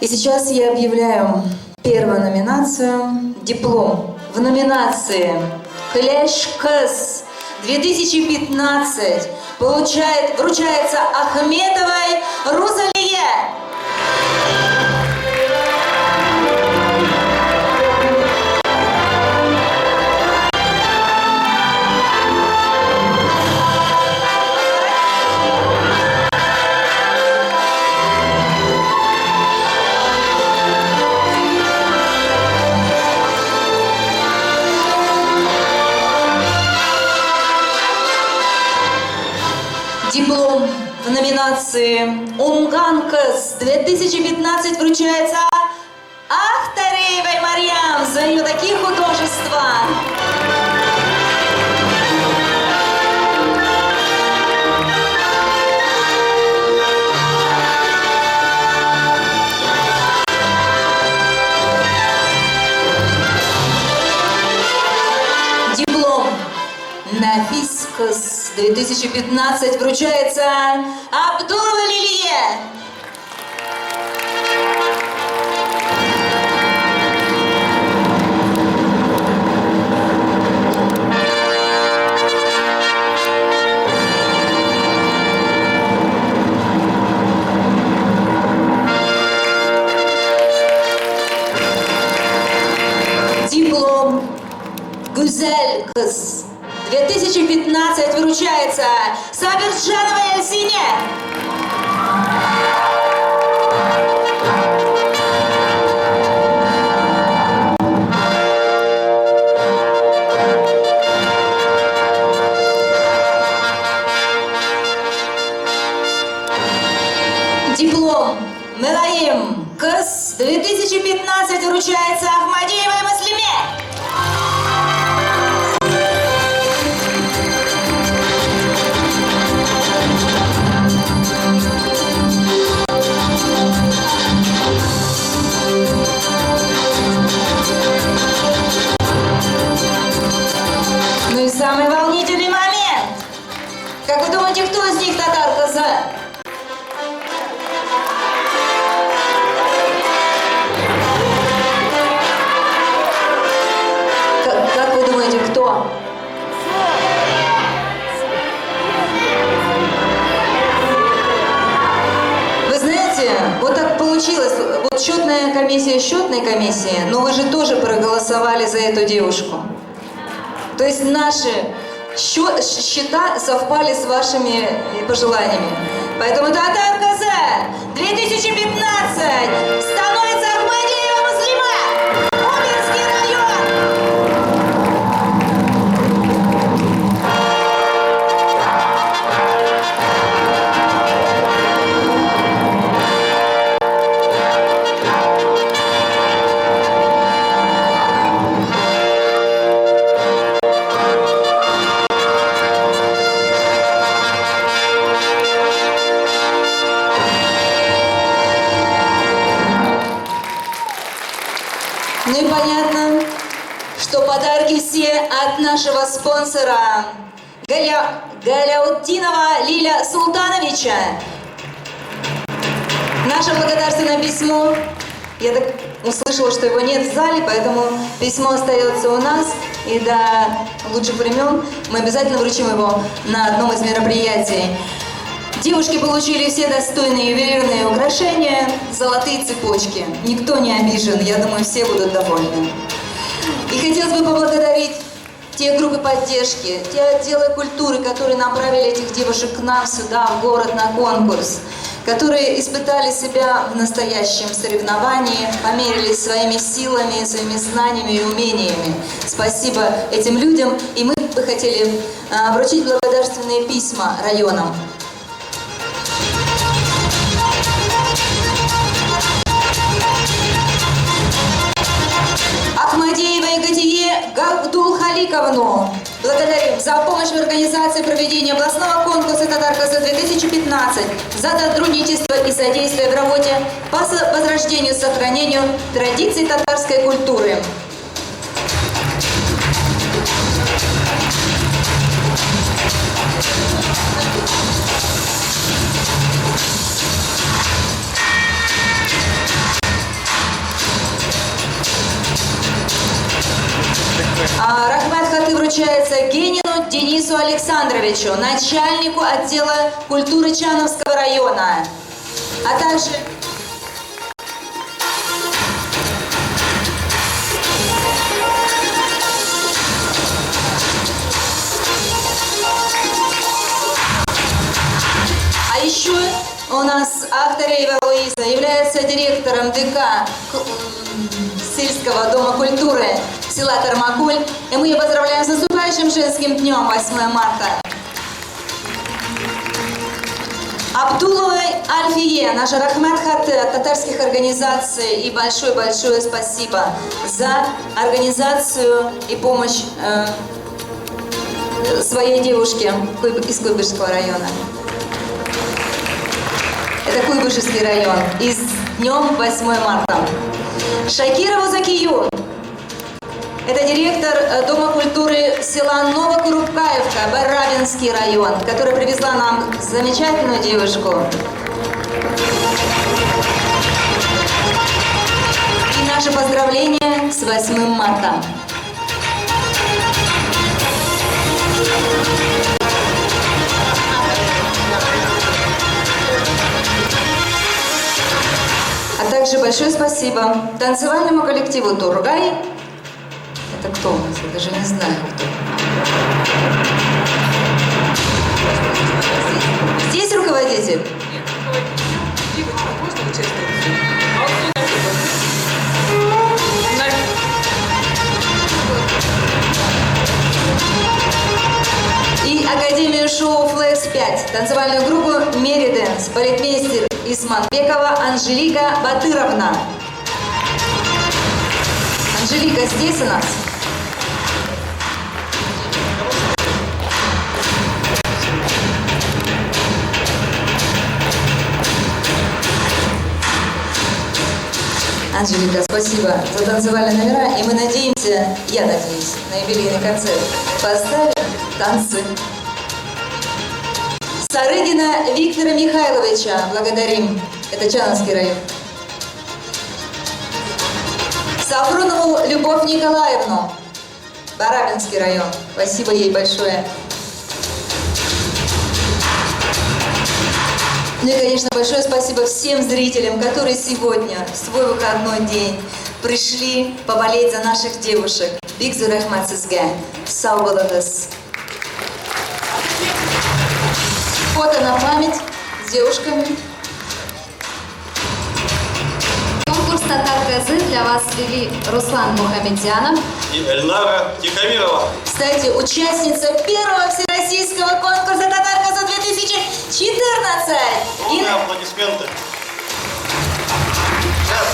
И сейчас я объявляю первую номинацию «Диплом». В номинации «Хлеш Кыз 2015» вручается Ахметовой Рузалие. Диплом в номинации «Унган Кыз 2015» вручается Ахтареевой Марьям за ее такие художества. Диплом «Нафис Кыз 2015» вручается Абдулла Лилие. Диплом «Гүзель Кыз 2015» вручается Сабирджановой Эльсине. Диплом «Мелаим Кыз 2015» вручается Ахмадиевой Маслиме. Ну и самый волнительный момент. Как вы думаете, кто из них Татар Кызы? Как вы думаете, кто? Вы знаете, вот так получилось. Вот счетная комиссия счетной комиссии, но вы же тоже проголосовали за эту девушку. То есть наши счета совпали с вашими пожеланиями. Поэтому Татар Кызы 2015 становится Ахмадиева Маслима, Обинский район. нашего спонсора Галяутдинова Лиля Султановича. Наше благодарственное письмо. Я так услышала, что его нет в зале, поэтому письмо остается у нас. И до лучших времен мы обязательно вручим его на одном из мероприятий. Девушки получили все достойные ювелирные украшения, золотые цепочки. Никто не обижен, я думаю, все будут довольны. И хотелось бы поблагодарить те группы поддержки, те отделы культуры, которые направили этих девушек к нам сюда, в город, на конкурс, которые испытали себя в настоящем соревновании, померились своими силами, своими знаниями и умениями. Спасибо этим людям, и мы бы хотели вручить благодарственные письма районам. Ахмадеева Екатие Габдулхаликовну благодарим за помощь в организации проведения областного конкурса «Татар-Казы-2015», за сотрудничество и содействие в работе по возрождению и сохранению традиций татарской культуры. Рахмат хаты вручается Генину Денису Александровичу, начальнику отдела культуры Чановского района, а также еще у нас Ахтареева Луиза является директором ДК сельского дома культуры села Кармакуль. И мы ее поздравляем с наступающим женским днем 8 марта. Абдуловой Альфие, наша Рахмат хаты от татарских организаций. И большое-большое спасибо за организацию и помощь своей девушке из Куйбышевского района. Это Куйбышевский район. И с днем 8 марта. Шакирову Закию. Это директор Дома культуры села Новокурубкаевка, Барабинский район, которая привезла нам замечательную девушку. И наше поздравление с 8 марта. А также большое спасибо танцевальному коллективу «Тургай». Это кто у нас? Я даже не знаю, кто. Здесь руководитель? И Академию шоу «Флекс 5», танцевальную группу «Мериденс», балетмейстер Исманбекова Анжелика Батыровна. Анжелика здесь у нас? Анжелика, спасибо за танцевальные номера, и мы надеемся, я надеюсь, на юбилейный концерт поставим танцы. Сарыгина Виктора Михайловича благодарим, это Чановский район. Сафронову Любовь Николаевну, Барабинский район, спасибо ей большое. Ну и, конечно, большое спасибо всем зрителям, которые сегодня, в свой выходной день, пришли поболеть за наших девушек. Бигзу рахмат сизге. Сау болыңыз. Фото на память с девушками. Конкурс «Татар-Казы» для вас вели Руслан Мухамедянов и Эльнара Тихомирова. Кстати, участница первого всероссийского конкурса «Татар-Казы» 2014. Полные аплодисменты. Сейчас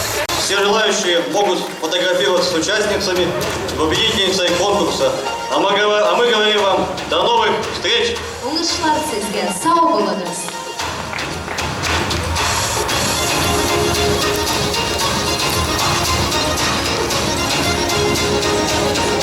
все желающие могут фотографироваться с участницами, победительницей конкурса. А мы говорим вам до новых встреч. Уңышлар сезге, сау болыңыз. Thank you.